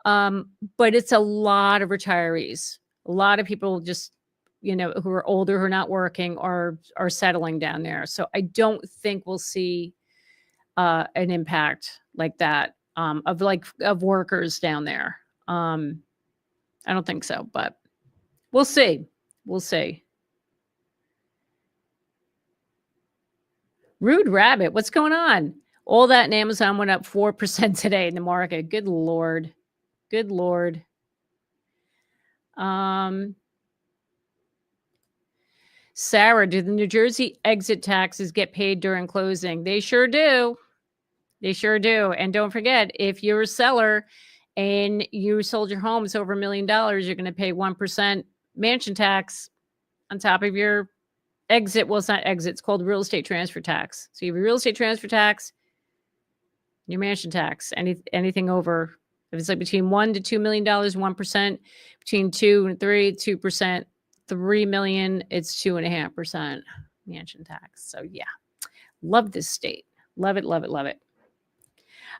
but it's a lot of retirees. A lot of people just, who are older, who are not working, are settling down there. So I don't think we'll see an impact like that of workers down there. I don't think so, but we'll see. We'll see. Rude Rabbit, what's going on? All that in Amazon went up 4% today in the market. Good Lord. Good Lord. Sarah, do the New Jersey exit taxes get paid during closing? They sure do. They sure do. And don't forget, if you're a seller and you sold your home, it's over $1 million, you're going to pay 1% mansion tax on top of your exit. Well, it's not exit. It's called real estate transfer tax. So you have a real estate transfer tax, your mansion tax, anything over, if it's like between $1 to $2 million, 1%, between 2 and 3, 2%, 3 million, it's 2.5% mansion tax. So yeah, love this state. Love it, love it, love it.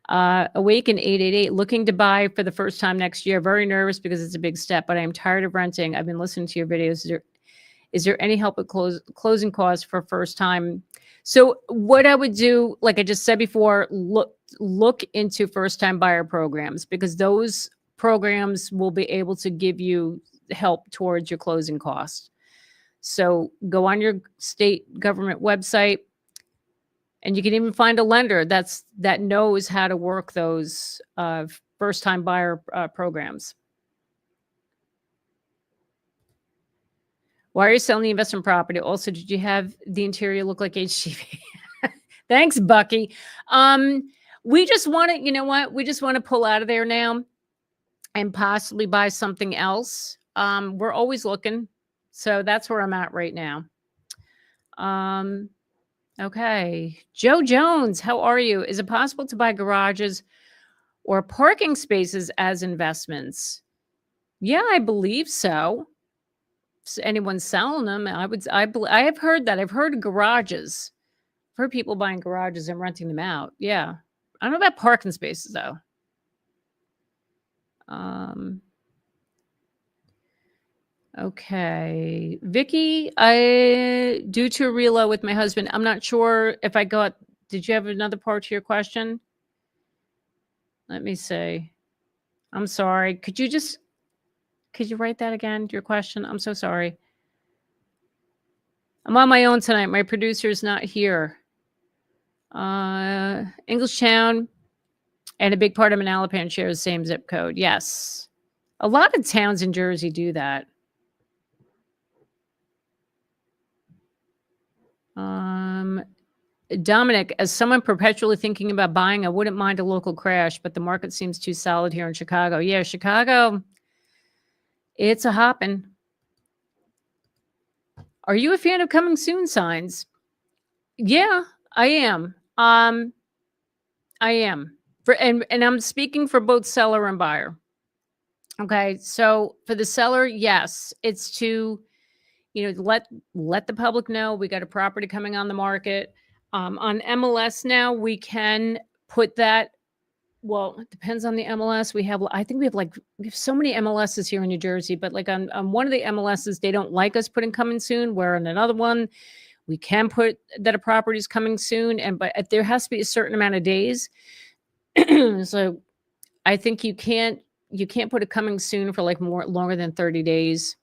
Awaken 888, looking to buy for the first time next year. Very nervous because it's a big step, but I'm tired of renting. I've been listening to your videos. Is there any help with closing costs for first time? So what I would do, like I just said before, look into first time buyer programs, because those programs will be able to give you help towards your closing costs. So go on your state government website, and you can even find a lender that knows how to work those first time buyer programs. Why are you selling the investment property? Also, did you have the interior look like HGV? Thanks, Bucky. We just want to, you know what? We just want to pull out of there now and possibly buy something else. We're always looking. So that's where I'm at right now. Okay. Joe Jones, how are you? Is it possible to buy garages or parking spaces as investments? Yeah, I believe so. Anyone's selling them, I have heard that. I've heard garages. I've heard people buying garages and renting them out. Yeah. I don't know about parking spaces though. Okay. Vicky, due to a reload with my husband, I'm not sure if I got, did you have another part to your question? Let me see. I'm sorry. Could you write that again, your question? I'm so sorry. I'm on my own tonight. My producer's not here. Englishtown and a big part of Manalapan shares the same zip code. Yes. A lot of towns in Jersey do that. Dominic, as someone perpetually thinking about buying, I wouldn't mind a local crash, but the market seems too solid here in Chicago. Yeah, Chicago. It's a hopping. Are you a fan of coming soon signs? Yeah, I am. I am. And I'm speaking for both seller and buyer. Okay. So for the seller, yes, it's to, let the public know we got a property coming on the market. On MLS now, we can put that. Well, it depends on the MLS. I think we have so many MLSs here in New Jersey, but like on one of the MLSs, they don't like us putting coming soon. Where on another one, we can put that a property is coming soon, but there has to be a certain amount of days. So I think you can't put a coming soon for like more longer than 30 days.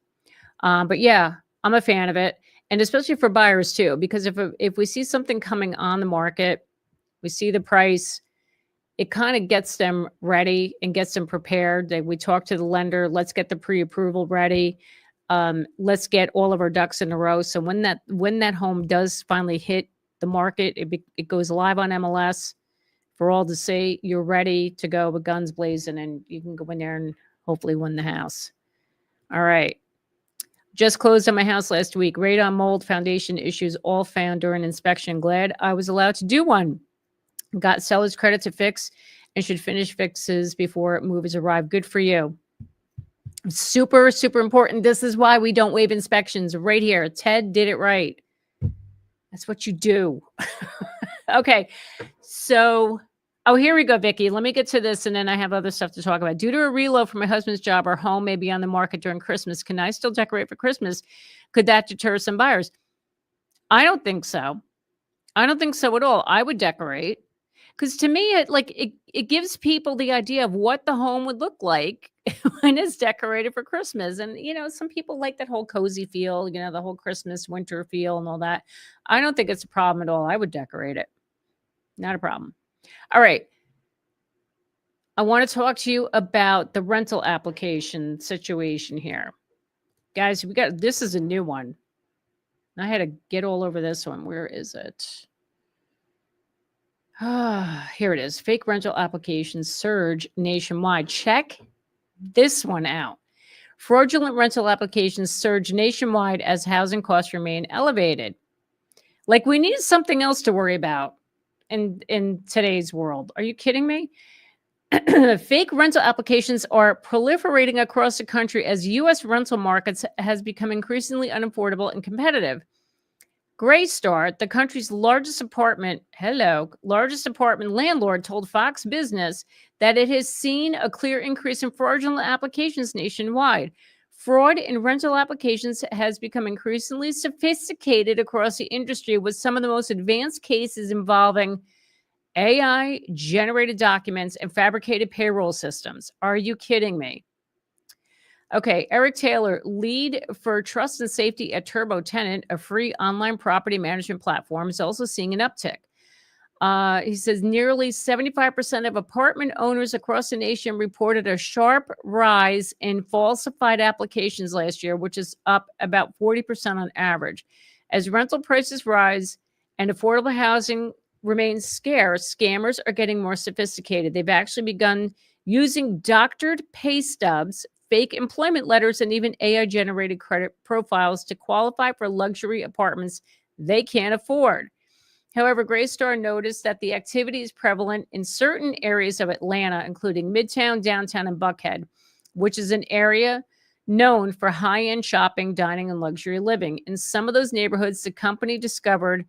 But yeah, I'm a fan of it, and especially for buyers too, because if we see something coming on the market, we see the price, it kind of gets them ready and gets them prepared. We talk to the lender. Let's get the pre-approval ready. Let's get all of our ducks in a row. So when that home does finally hit the market, it goes live on MLS for all to see. You're ready to go with guns blazing, and you can go in there and hopefully win the house. All right. Just closed on my house last week. Radon mold foundation issues all found during inspection. Glad I was allowed to do one. Got seller's credit to fix and should finish fixes before movers arrive. Good for you. Super, super important. This is why we don't waive inspections right here. Ted did it right. That's what you do. Okay. So, here we go, Vicky. Let me get to this, and then I have other stuff to talk about. Due to a reload for my husband's job, our home may be on the market during Christmas. Can I still decorate for Christmas? Could that deter some buyers? I don't think so. I don't think so at all. I would decorate. Because to me, it gives people the idea of what the home would look like when it's decorated for Christmas. And, some people like that whole cozy feel, the whole Christmas winter feel and all that. I don't think it's a problem at all. I would decorate it. Not a problem. All right. I want to talk to you about the rental application situation here. Guys, this is a new one. I had to get all over this one. Where is it? Here it is. Fake rental applications surge nationwide. Check this one out. Fraudulent rental applications surge nationwide as housing costs remain elevated. Like we need something else to worry about in today's world. Are you kidding me? Fake rental applications are proliferating across the country as U.S. rental markets has become increasingly unaffordable and competitive. Greystar, the country's largest apartment landlord, told Fox Business that it has seen a clear increase in fraudulent applications nationwide. Fraud in rental applications has become increasingly sophisticated across the industry, with some of the most advanced cases involving AI-generated documents and fabricated payroll systems. Are you kidding me? Okay, Eric Taylor, lead for trust and safety at Turbo Tenant, a free online property management platform, is also seeing an uptick. He says nearly 75% of apartment owners across the nation reported a sharp rise in falsified applications last year, which is up about 40% on average. As rental prices rise and affordable housing remains scarce, scammers are getting more sophisticated. They've actually begun using doctored pay stubs, fake employment letters, and even AI-generated credit profiles to qualify for luxury apartments they can't afford. However, Greystar noticed that the activity is prevalent in certain areas of Atlanta, including Midtown, Downtown, and Buckhead, which is an area known for high-end shopping, dining, and luxury living. In some of those neighborhoods, the company discovered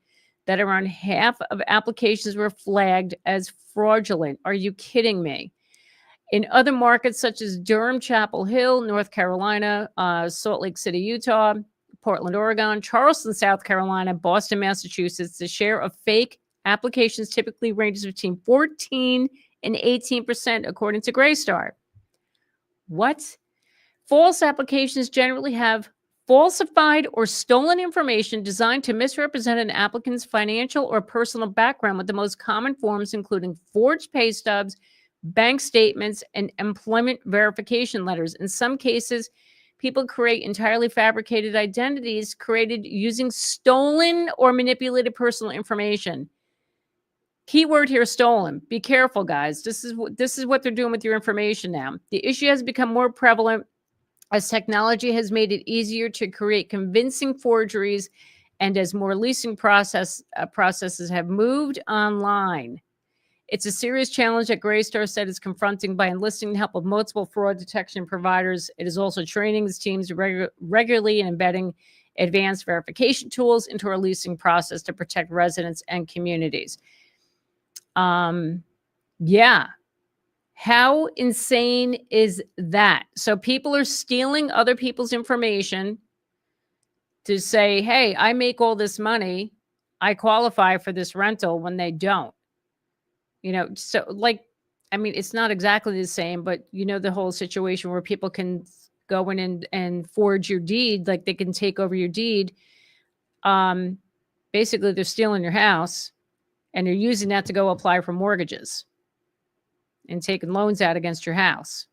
that around half of applications were flagged as fraudulent. Are you kidding me? In other markets such as Durham, Chapel Hill, North Carolina, Salt Lake City, Utah, Portland, Oregon, Charleston, South Carolina, Boston, Massachusetts, the share of fake applications typically ranges between 14 and 18%, according to Greystar. What? False applications generally have falsified or stolen information designed to misrepresent an applicant's financial or personal background, with the most common forms including forged pay stubs, bank statements, and employment verification letters. In some cases, people create entirely fabricated identities created using stolen or manipulated personal information. Keyword here, stolen. Be careful, guys. This is what they're doing with your information now. The issue has become more prevalent as technology has made it easier to create convincing forgeries and as more leasing processes have moved online. It's a serious challenge that Greystar said is confronting by enlisting the help of multiple fraud detection providers. It is also training its teams regularly and embedding advanced verification tools into our leasing process to protect residents and communities. Yeah. How insane is that? So people are stealing other people's information to say, hey, I make all this money. I qualify for this rental when they don't. So like, I mean, it's not exactly the same, but the whole situation where people can go in and forge your deed, like they can take over your deed. Basically, they're stealing your house and they're using that to go apply for mortgages and taking loans out against your house.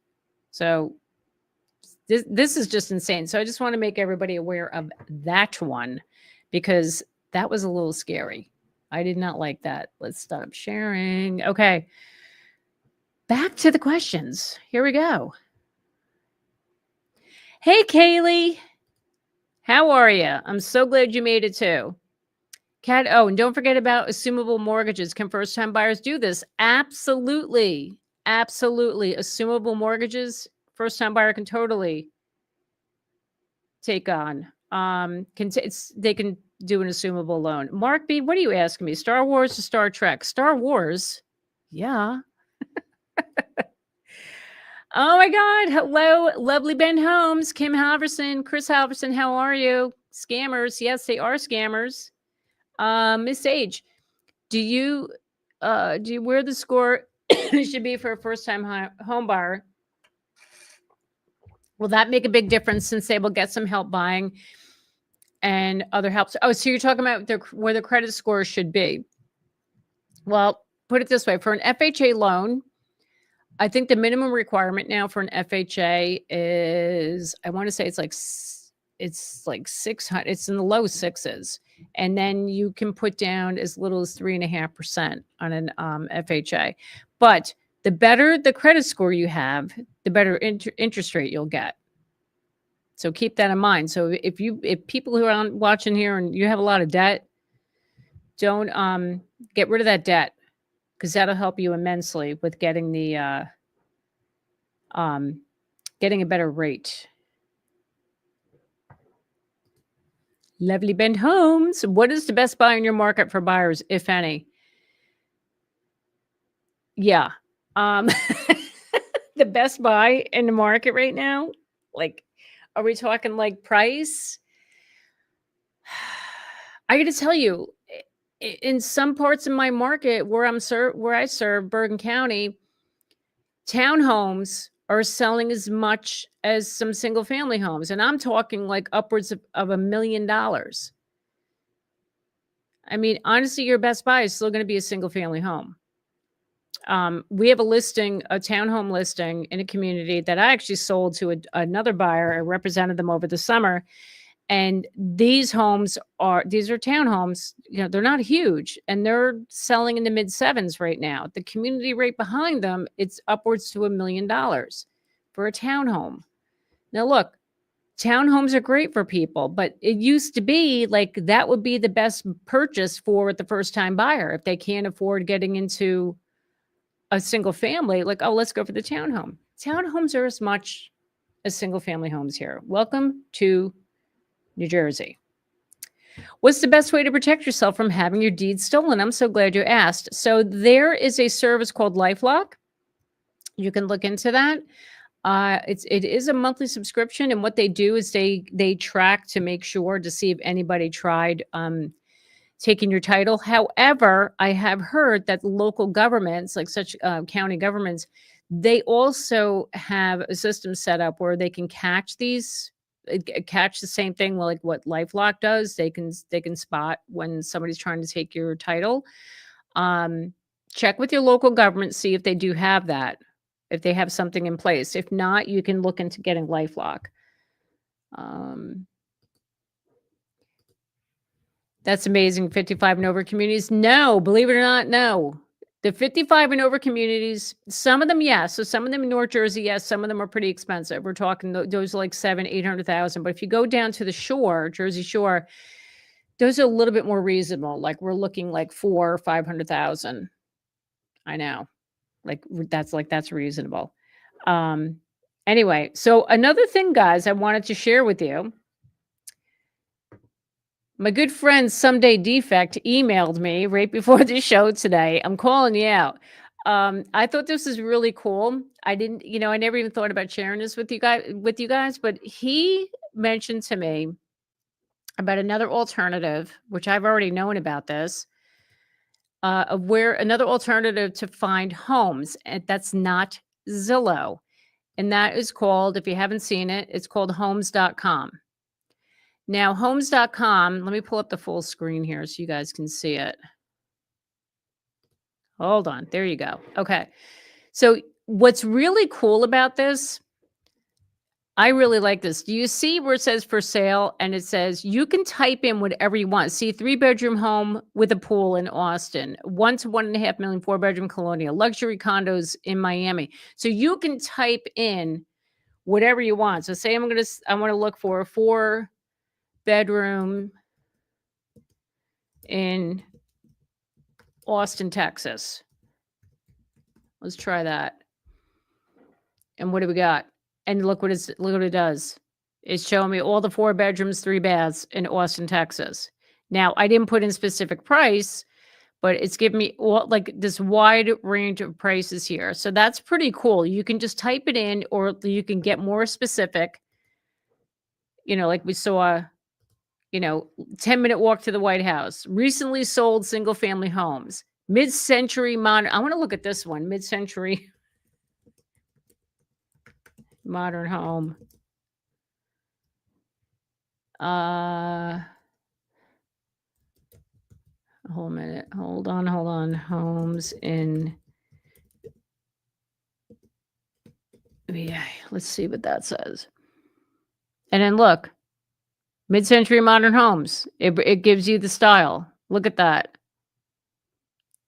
So this is just insane. So I just want to make everybody aware of that one because that was a little scary. I did not like that. Let's stop sharing. Okay. Back to the questions. Here we go. Hey, Kaylee. How are you? I'm so glad you made it too. Kat, and don't forget about assumable mortgages. Can first-time buyers do this? Absolutely. Absolutely. Assumable mortgages, first-time buyer can totally take on. They can do an assumable loan. Mark B, what are you asking me? Star Wars or Star Trek? Star Wars. Yeah. Oh my God. Hello, lovely Ben Holmes, Kim Halverson, Chris Halverson. How are you? Scammers. Yes, they are scammers. Miss Sage, do you where the score should be for a first-time home buyer? Will that make a big difference since they will get some help buying and other helps? Oh, so you're talking about where the credit score should be. Well, put it this way. For an FHA loan, I think the minimum requirement now for an FHA is, I want to say it's like 600. It's in the low sixes. And then you can put down as little as 3.5% on an FHA. But the better the credit score you have, the better interest rate you'll get. So keep that in mind. So if people who are watching here and you have a lot of debt, don't get rid of that debt because that'll help you immensely with getting the getting a better rate. Lovely Ben Holmes. What is the best buy in your market for buyers, if any? Yeah. The best buy in the market right now? Like, are we talking like price? I got to tell you, in some parts of my market where I serve, Bergen County, townhomes are selling as much as some single family homes. And I'm talking like upwards of $1 million. I mean, honestly, your best buy is still going to be a single family home. We have a townhome listing in a community that I actually sold to another buyer. I represented them over the summer. And these are townhomes, they're not huge and they're selling in the mid sevens right now. The community rate behind them, it's upwards to $1 million for a townhome. Now look, townhomes are great for people, but it used to be like that would be the best purchase for the first time buyer. If they can't afford getting into a single family, like, oh, let's go for the townhome. Townhomes are as much as single family homes here. Welcome to New Jersey. What's the best way to protect yourself from having your deed stolen? I'm so glad you asked. So there is a service called LifeLock. You can look into that. It is a monthly subscription, and what they do is they track to make sure to see if anybody tried taking your title. However, I have heard that local governments, like such county governments, they also have a system set up where they can catch the same thing like what LifeLock does. They can spot when somebody's trying to take your title. Check with your local government, see if they do have that, if they have something in place. If not, you can look into getting LifeLock. That's amazing. 55 and over communities. No, believe it or not, no. The 55 and over communities, some of them, yes. So some of them in North Jersey, yes. Some of them are pretty expensive. We're talking those are like 800,000. But if you go down to the shore, Jersey Shore, those are a little bit more reasonable. Like we're looking like 4 or 500,000. I know, that's reasonable. Um, anyway, so another thing, guys, I wanted to share with you. My good friend Someday Defect emailed me right before the show today. I'm calling you out. I thought this was really cool. I didn't, I never even thought about sharing this with you guys, but he mentioned to me about another alternative, which I've already known about this, of where another alternative to find homes, and that's not Zillow. And that is called, if you haven't seen it, it's called homes.com. Now, homes.com, let me pull up the full screen here so you guys can see it. Hold on. There you go. Okay. So, what's really cool about this, I really like this. Do you see where it says for sale and it says you can type in whatever you want? See, 3-bedroom home with a pool in Austin, 1 to 1.5 million, 4-bedroom colonial, luxury condos in Miami. So, you can type in whatever you want. So, say I want to look for a 4-bedroom in Austin, Texas. Let's try that. And what do we got? And look what it does. It's showing me all the 4 bedrooms, 3 baths in Austin, Texas. Now, I didn't put in specific price, but it's giving me like this wide range of prices here. So that's pretty cool. You can just type it in, or you can get more specific. Like we saw, 10-minute walk to the White House, recently sold single family homes, mid-century modern. I want to look at this one, mid-century modern home. Hold a minute. Hold on. Homes in. Yeah, let's see what that says. And then look, mid-century modern homes. It gives you the style. Look at that.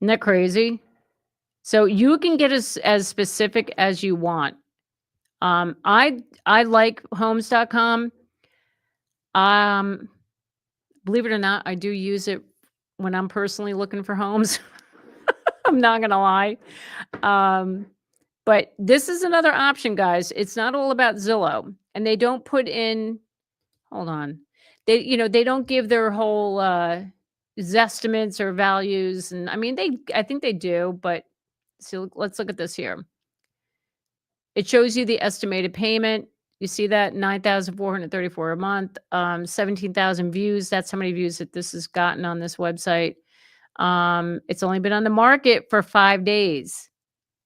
Isn't that crazy? So you can get as specific as you want. I like homes.com. Believe it or not, I do use it when I'm personally looking for homes. I'm not gonna lie. But this is another option, guys. It's not all about Zillow, and they don't put in. Hold on, they don't give their whole estimates or values, and I mean I think they do, but so let's look at this here. It shows you the estimated payment. You see that 9,434 a month, 17,000 views. That's how many views that this has gotten on this website. It's only been on the market for 5 days.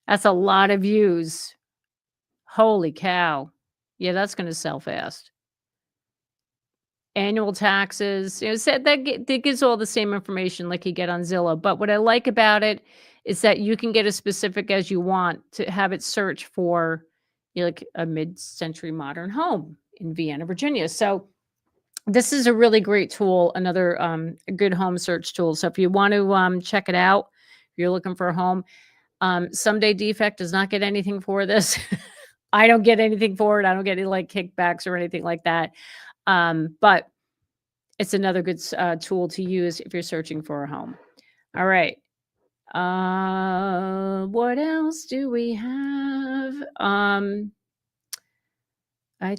That's a lot of views. Holy cow. Yeah, that's going to sell fast. Annual taxes, that gives all the same information like you get on Zillow. But what I like about it is that you can get as specific as you want to have it search for like a mid-century modern home in Vienna, Virginia. So this is a really great tool, another a good home search tool. So if you want to check it out, if you're looking for a home, Someday Defect does not get anything for this. I don't get anything for it. I don't get any like kickbacks or anything like that. But it's another good tool to use if you're searching for a home. All right. What else do we have? I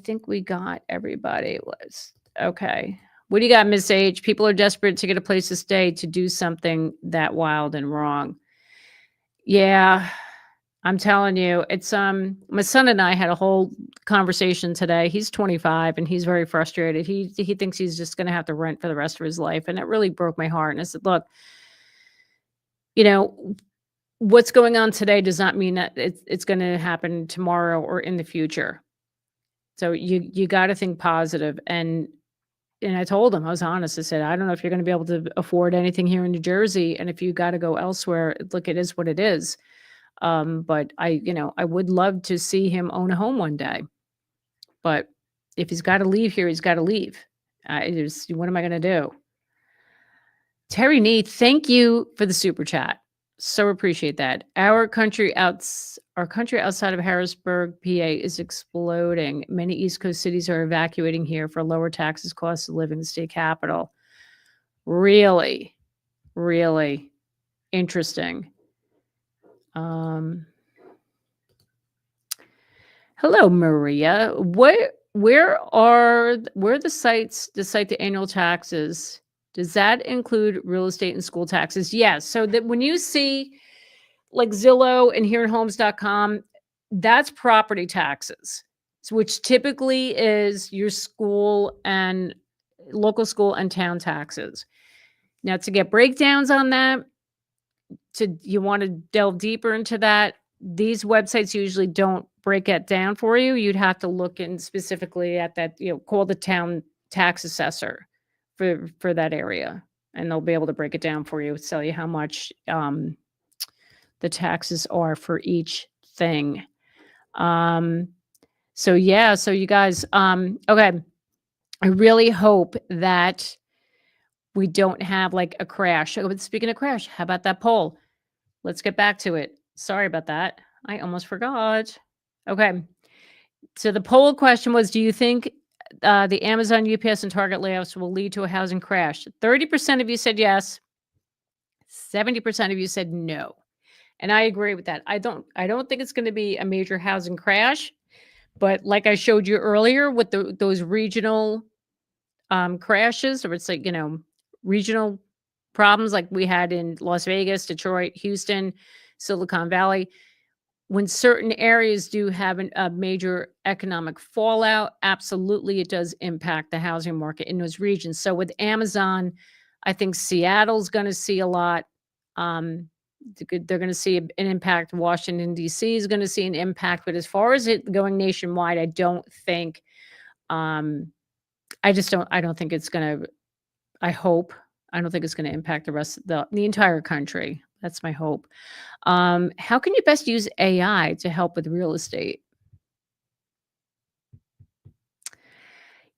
think we got everybody. Okay. What do you got, Miss H? People are desperate to get a place to stay to do something that wild and wrong. Yeah, I'm telling you, it's my son and I had a whole conversation today. He's 25 and he's very frustrated. He thinks he's just going to have to rent for the rest of his life, and it really broke my heart. And I said, look, what's going on today does not mean that it's going to happen tomorrow or in the future. So you got to think positive. And I told him, I was honest. I said, I don't know if you're going to be able to afford anything here in New Jersey, and if you got to go elsewhere, look, it is what it is. But I would love to see him own a home one day. But if he's got to leave here, he's got to leave. What am I going to do? Terry Nee, thank you for the super chat. So appreciate that. Our country outside of Harrisburg, PA is exploding. Many East Coast cities are evacuating here for lower taxes, costs of living in the state capital. Really, really interesting. Um, Hello, Maria. Where are the sites to cite the annual taxes? Does that include real estate and school taxes? Yes. So that when you see like Zillow and herehomes.com, that's property taxes, which typically is your school and local school and town taxes. Now, to get breakdowns on that, you want to delve deeper into that, these websites usually don't break it down for you. You'd have to look in specifically at that, call the town tax assessor for that area, and they'll be able to break it down for you, tell you how much the taxes are for each thing. So yeah, so you guys, okay. I really hope that we don't have like a crash. Oh, but speaking of crash, how about that poll? Let's get back to it. Sorry about that. I almost forgot. Okay. So the poll question was, do you think the Amazon, UPS, and Target layoffs will lead to a housing crash? 30% of you said yes. 70% of you said no. And I agree with that. I don't think it's going to be a major housing crash, but like I showed you earlier with those regional crashes, or it's like, regional problems like we had in Las Vegas, Detroit, Houston, Silicon Valley. When certain areas do have a major economic fallout, absolutely it does impact the housing market in those regions. So with Amazon, I think Seattle's going to see a lot. They're going to see an impact. Washington, D.C. is going to see an impact. But as far as it going nationwide, I don't think, I don't think it's going to, I don't think it's going to impact the rest of the entire country. That's my hope. How can you best use AI to help with real estate?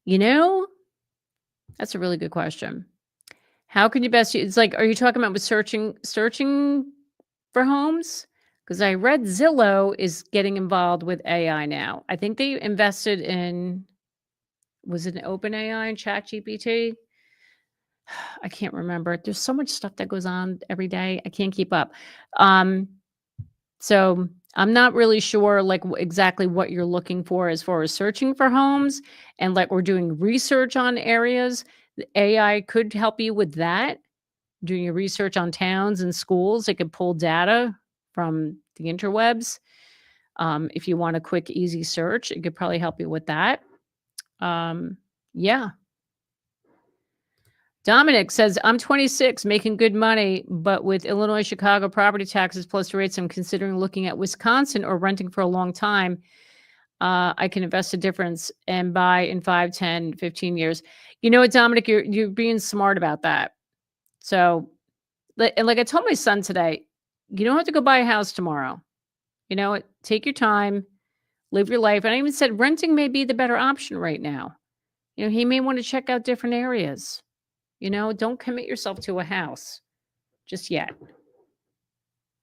That's a really good question. How can you best use, it's like, are you talking about with searching for homes? Because I read Zillow is getting involved with AI now. I think they invested in, was it an OpenAI and ChatGPT? I can't remember. There's so much stuff that goes on every day. I can't keep up. So I'm not really sure like exactly what you're looking for as far as searching for homes, and like we're doing research on areas. The AI could help you with that. Doing your research on towns and schools, it could pull data from the interwebs. If you want a quick, easy search, it could probably help you with that. Yeah. Dominic says, I'm 26, making good money, but with Illinois, Chicago property taxes plus rates, I'm considering looking at Wisconsin or renting for a long time. I can invest a difference and buy in 5, 10, 15 years. You know what, Dominic, you're being smart about that. So, and like I told my son today, you don't have to go buy a house tomorrow. Take your time, live your life. And I even said renting may be the better option right now. He may want to check out different areas. Don't commit yourself to a house just yet.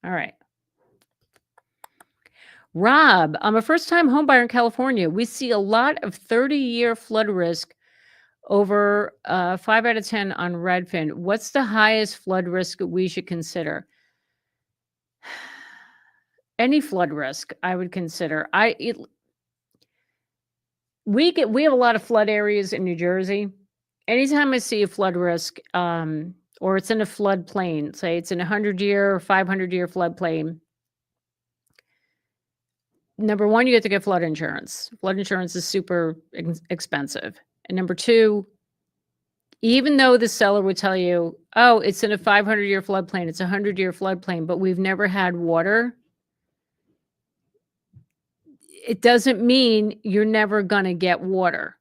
All right. Rob, I'm a first-time homebuyer in California. We see a lot of 30-year flood risk over 5 out of 10 on Redfin. What's the highest flood risk we should consider? Any flood risk I would consider. We have a lot of flood areas in New Jersey. Anytime I see a flood risk, or it's in a floodplain, say it's in a 100-year or 500-year floodplain, number one, you have to get flood insurance. Flood insurance is super expensive. And number two, even though the seller would tell you, oh, it's in a 500-year floodplain, it's a 100-year floodplain, but we've never had water, it doesn't mean you're never going to get water.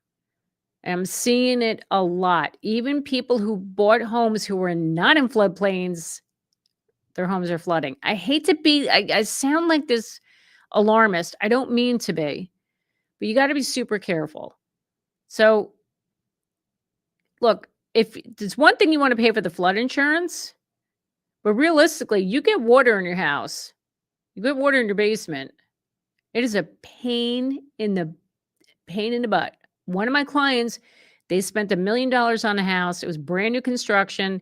I'm seeing it a lot. Even people who bought homes who were not in floodplains, their homes are flooding. I hate to be, I sound like this alarmist. I don't mean to be, but you got to be super careful. So look, if there's one thing you want to pay for the flood insurance, But realistically, you get water in your house. You get water in your basement. It is a pain in the butt. One of my clients, they spent $1 million on a house. It was brand new construction.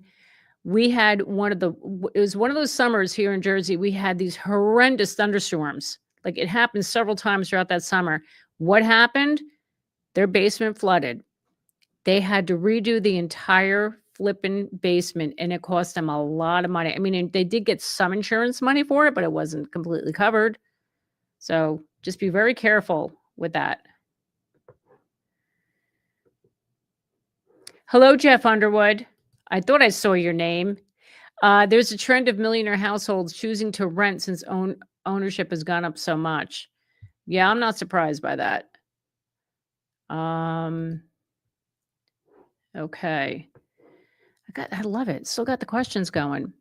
We had it was one of those summers here in Jersey. We had these horrendous thunderstorms. Like it happened several times throughout that summer. What happened? Their basement flooded. They had to redo the entire flipping basement, and it cost them a lot of money. I mean, they did get some insurance money for it, but it wasn't completely covered. So just be very careful with that. Hello, Jeff Underwood. I thought I saw your name. There's a trend of millionaire households choosing to rent since ownership has gone up so much. Yeah, I'm not surprised by that. Okay. I love it. Still got the questions going.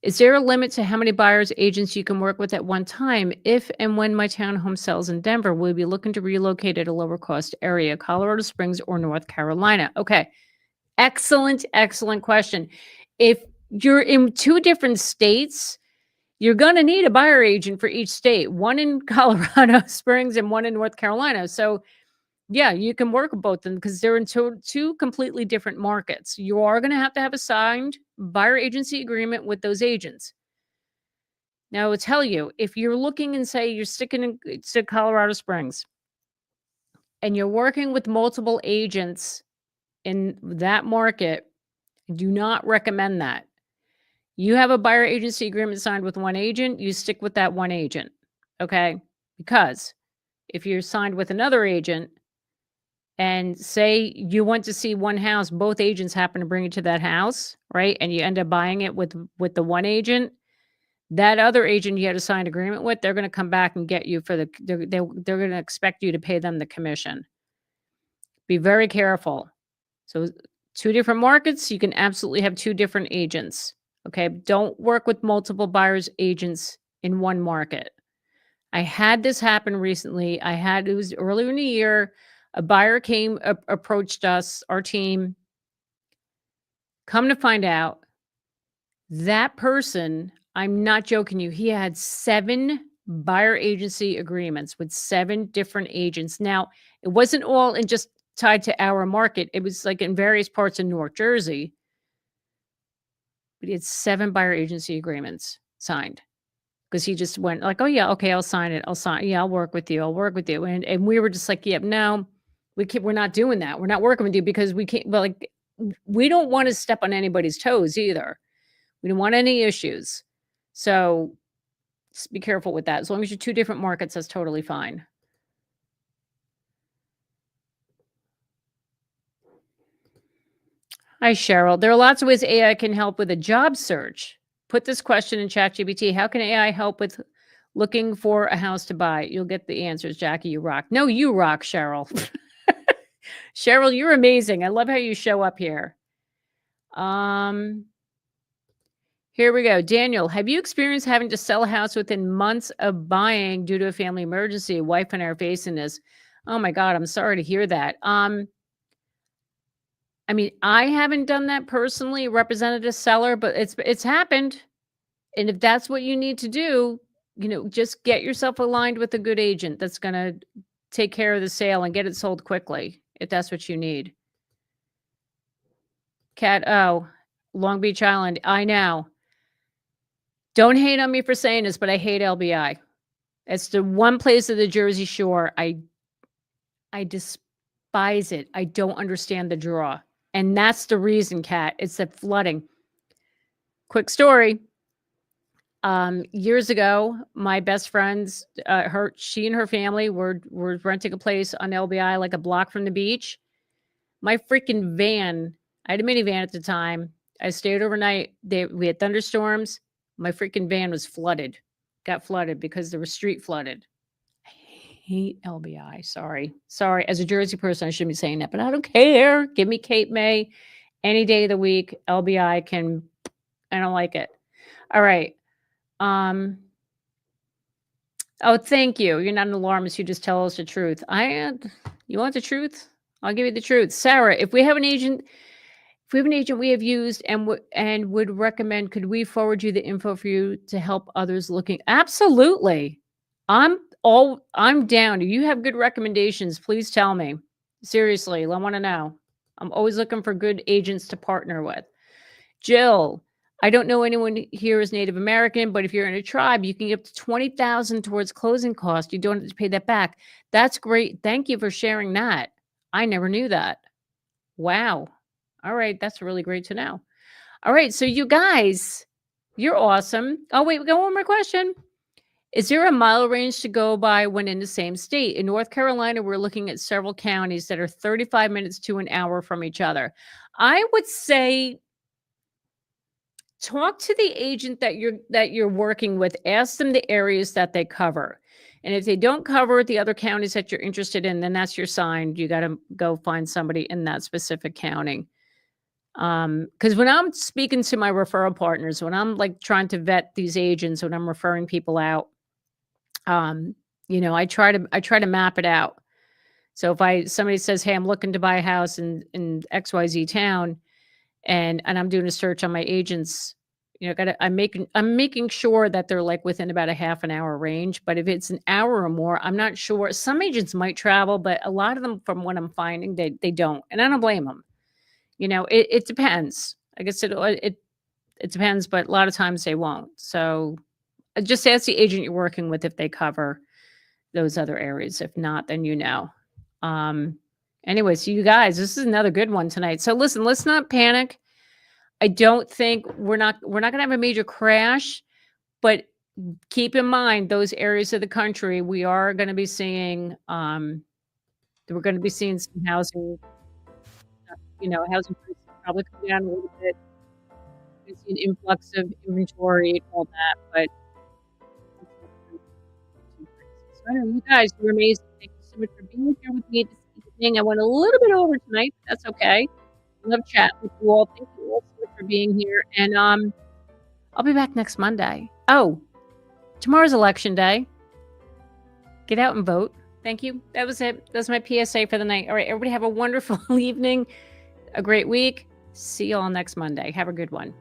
Is there a limit to how many buyers agents you can work with at one time? If and when my townhome sells in Denver, we'll be looking to relocate at a lower cost area, Colorado Springs or North Carolina. Okay. Excellent, excellent question. If you're in 2 different states, you're going to need a buyer agent for each state, one in Colorado Springs and one in North Carolina. So yeah, you can work with both of them because they're in two completely different markets. You are going to have a signed buyer agency agreement with those agents. Now, I will tell you, if you're looking and say you're sticking to Colorado Springs and you're working with multiple agents in that market, I do not recommend that. You have a buyer agency agreement signed with one agent, you stick with that one agent, okay? Because if you're signed with another agent and say you went to see one house, both agents happen to bring it to that house, right? And you end up buying it with the one agent, that other agent you had a signed agreement with, they're going to come back and get you for they're going to expect you to pay them the commission. Be very careful. So 2 different markets, you can absolutely have 2 different agents. Okay. Don't work with multiple buyers agents in one market. I had this happen recently. It was earlier in the year. A buyer approached us, our team. Come to find out, that person, I'm not joking you, he had 7 buyer agency agreements with 7 different agents. Now, it wasn't all just tied to our market. It was like in various parts of North Jersey. But he had 7 buyer agency agreements signed because he just went like, oh yeah, okay, I'll sign it. Yeah, I'll work with you. I'll work with you. And we were just like, yeah, no, we're not doing that. We're not working with you because we can't, well, like, we don't want to step on anybody's toes either. We don't want any issues. So just be careful with that. As long as you're 2 different markets, that's totally fine. Hi, Cheryl. There are lots of ways AI can help with a job search. Put this question in ChatGPT. How can AI help with looking for a house to buy? You'll get the answers. Jackie, you rock. No, you rock, Cheryl. Cheryl, you're amazing. I love how you show up here. Here we go. Daniel, have you experienced having to sell a house within months of buying due to a family emergency? Wife and I are facing this. Oh my God, I'm sorry to hear that. I mean, I haven't done that personally, represented a seller, but it's happened. And if that's what you need to do, just get yourself aligned with a good agent that's going to take care of the sale and get it sold quickly, if that's what you need. Long Beach Island. I know. Don't hate on me for saying this, but I hate LBI. It's the one place of the Jersey Shore. I despise it. I don't understand the draw. And that's the reason, Kat. It's the flooding. Quick story. Years ago, my best friends, she and her family were renting a place on LBI, like a block from the beach. My freaking van, I had a minivan at the time. I stayed overnight. We had thunderstorms. My freaking van was got flooded because there was street flooded. I hate LBI. Sorry. As a Jersey person, I shouldn't be saying that, but I don't care. Give me Cape May any day of the week. LBI I don't like it. All right. Oh, thank you. You're not an alarmist. You just tell us the truth. You want the truth? I'll give you the truth. Sarah, if we have an agent If we have an agent we have used and would recommend, could we forward you the info for you to help others looking? Absolutely. I'm down. If you have good recommendations, please tell me. Seriously, I want to know. I'm always looking for good agents to partner with. Jill, I don't know anyone here is Native American, but if you're in a tribe, you can get up to 20,000 towards closing costs. You don't have to pay that back. That's great. Thank you for sharing that. I never knew that. Wow. All right, that's really great to know. All right, so you guys, you're awesome. Oh, wait, we got one more question. Is there a mile range to go by when in the same state? In North Carolina, we're looking at several counties that are 35 minutes to an hour from each other. I would say talk to the agent that you're working with, ask them the areas that they cover. And if they don't cover the other counties that you're interested in, then that's your sign. You got to go find somebody in that specific county. Because when I'm speaking to my referral partners, when I'm like trying to vet these agents, when I'm referring people out, I try to map it out. So if somebody says, "Hey, I'm looking to buy a house in XYZ town," and I'm doing a search on my agents, I'm making sure that they're like within about a half an hour range. But if it's an hour or more, I'm not sure. Some agents might travel, but a lot of them, from what I'm finding, they don't, and I don't blame them. It depends. I guess it depends, but a lot of times they won't. So just ask the agent you're working with if they cover those other areas. If not, then Um, anyway, so you guys, this is another good one tonight. So listen, let's not panic. I don't think we're not gonna have a major crash, but keep in mind those areas of the country we are gonna be seeing we're gonna be seeing some housing prices probably come down a little bit. We see an influx of inventory and all that, but so I know you guys were amazing. Thank you so much for being here with me this evening. I went a little bit over tonight, but that's okay. Love chatting with you all. Thank you all so much for being here. And I'll be back next Monday. Oh, tomorrow's election day. Get out and vote. Thank you. That was it. That's my PSA for the night. All right, everybody have a wonderful evening, a great week. See you all next Monday. Have a good one.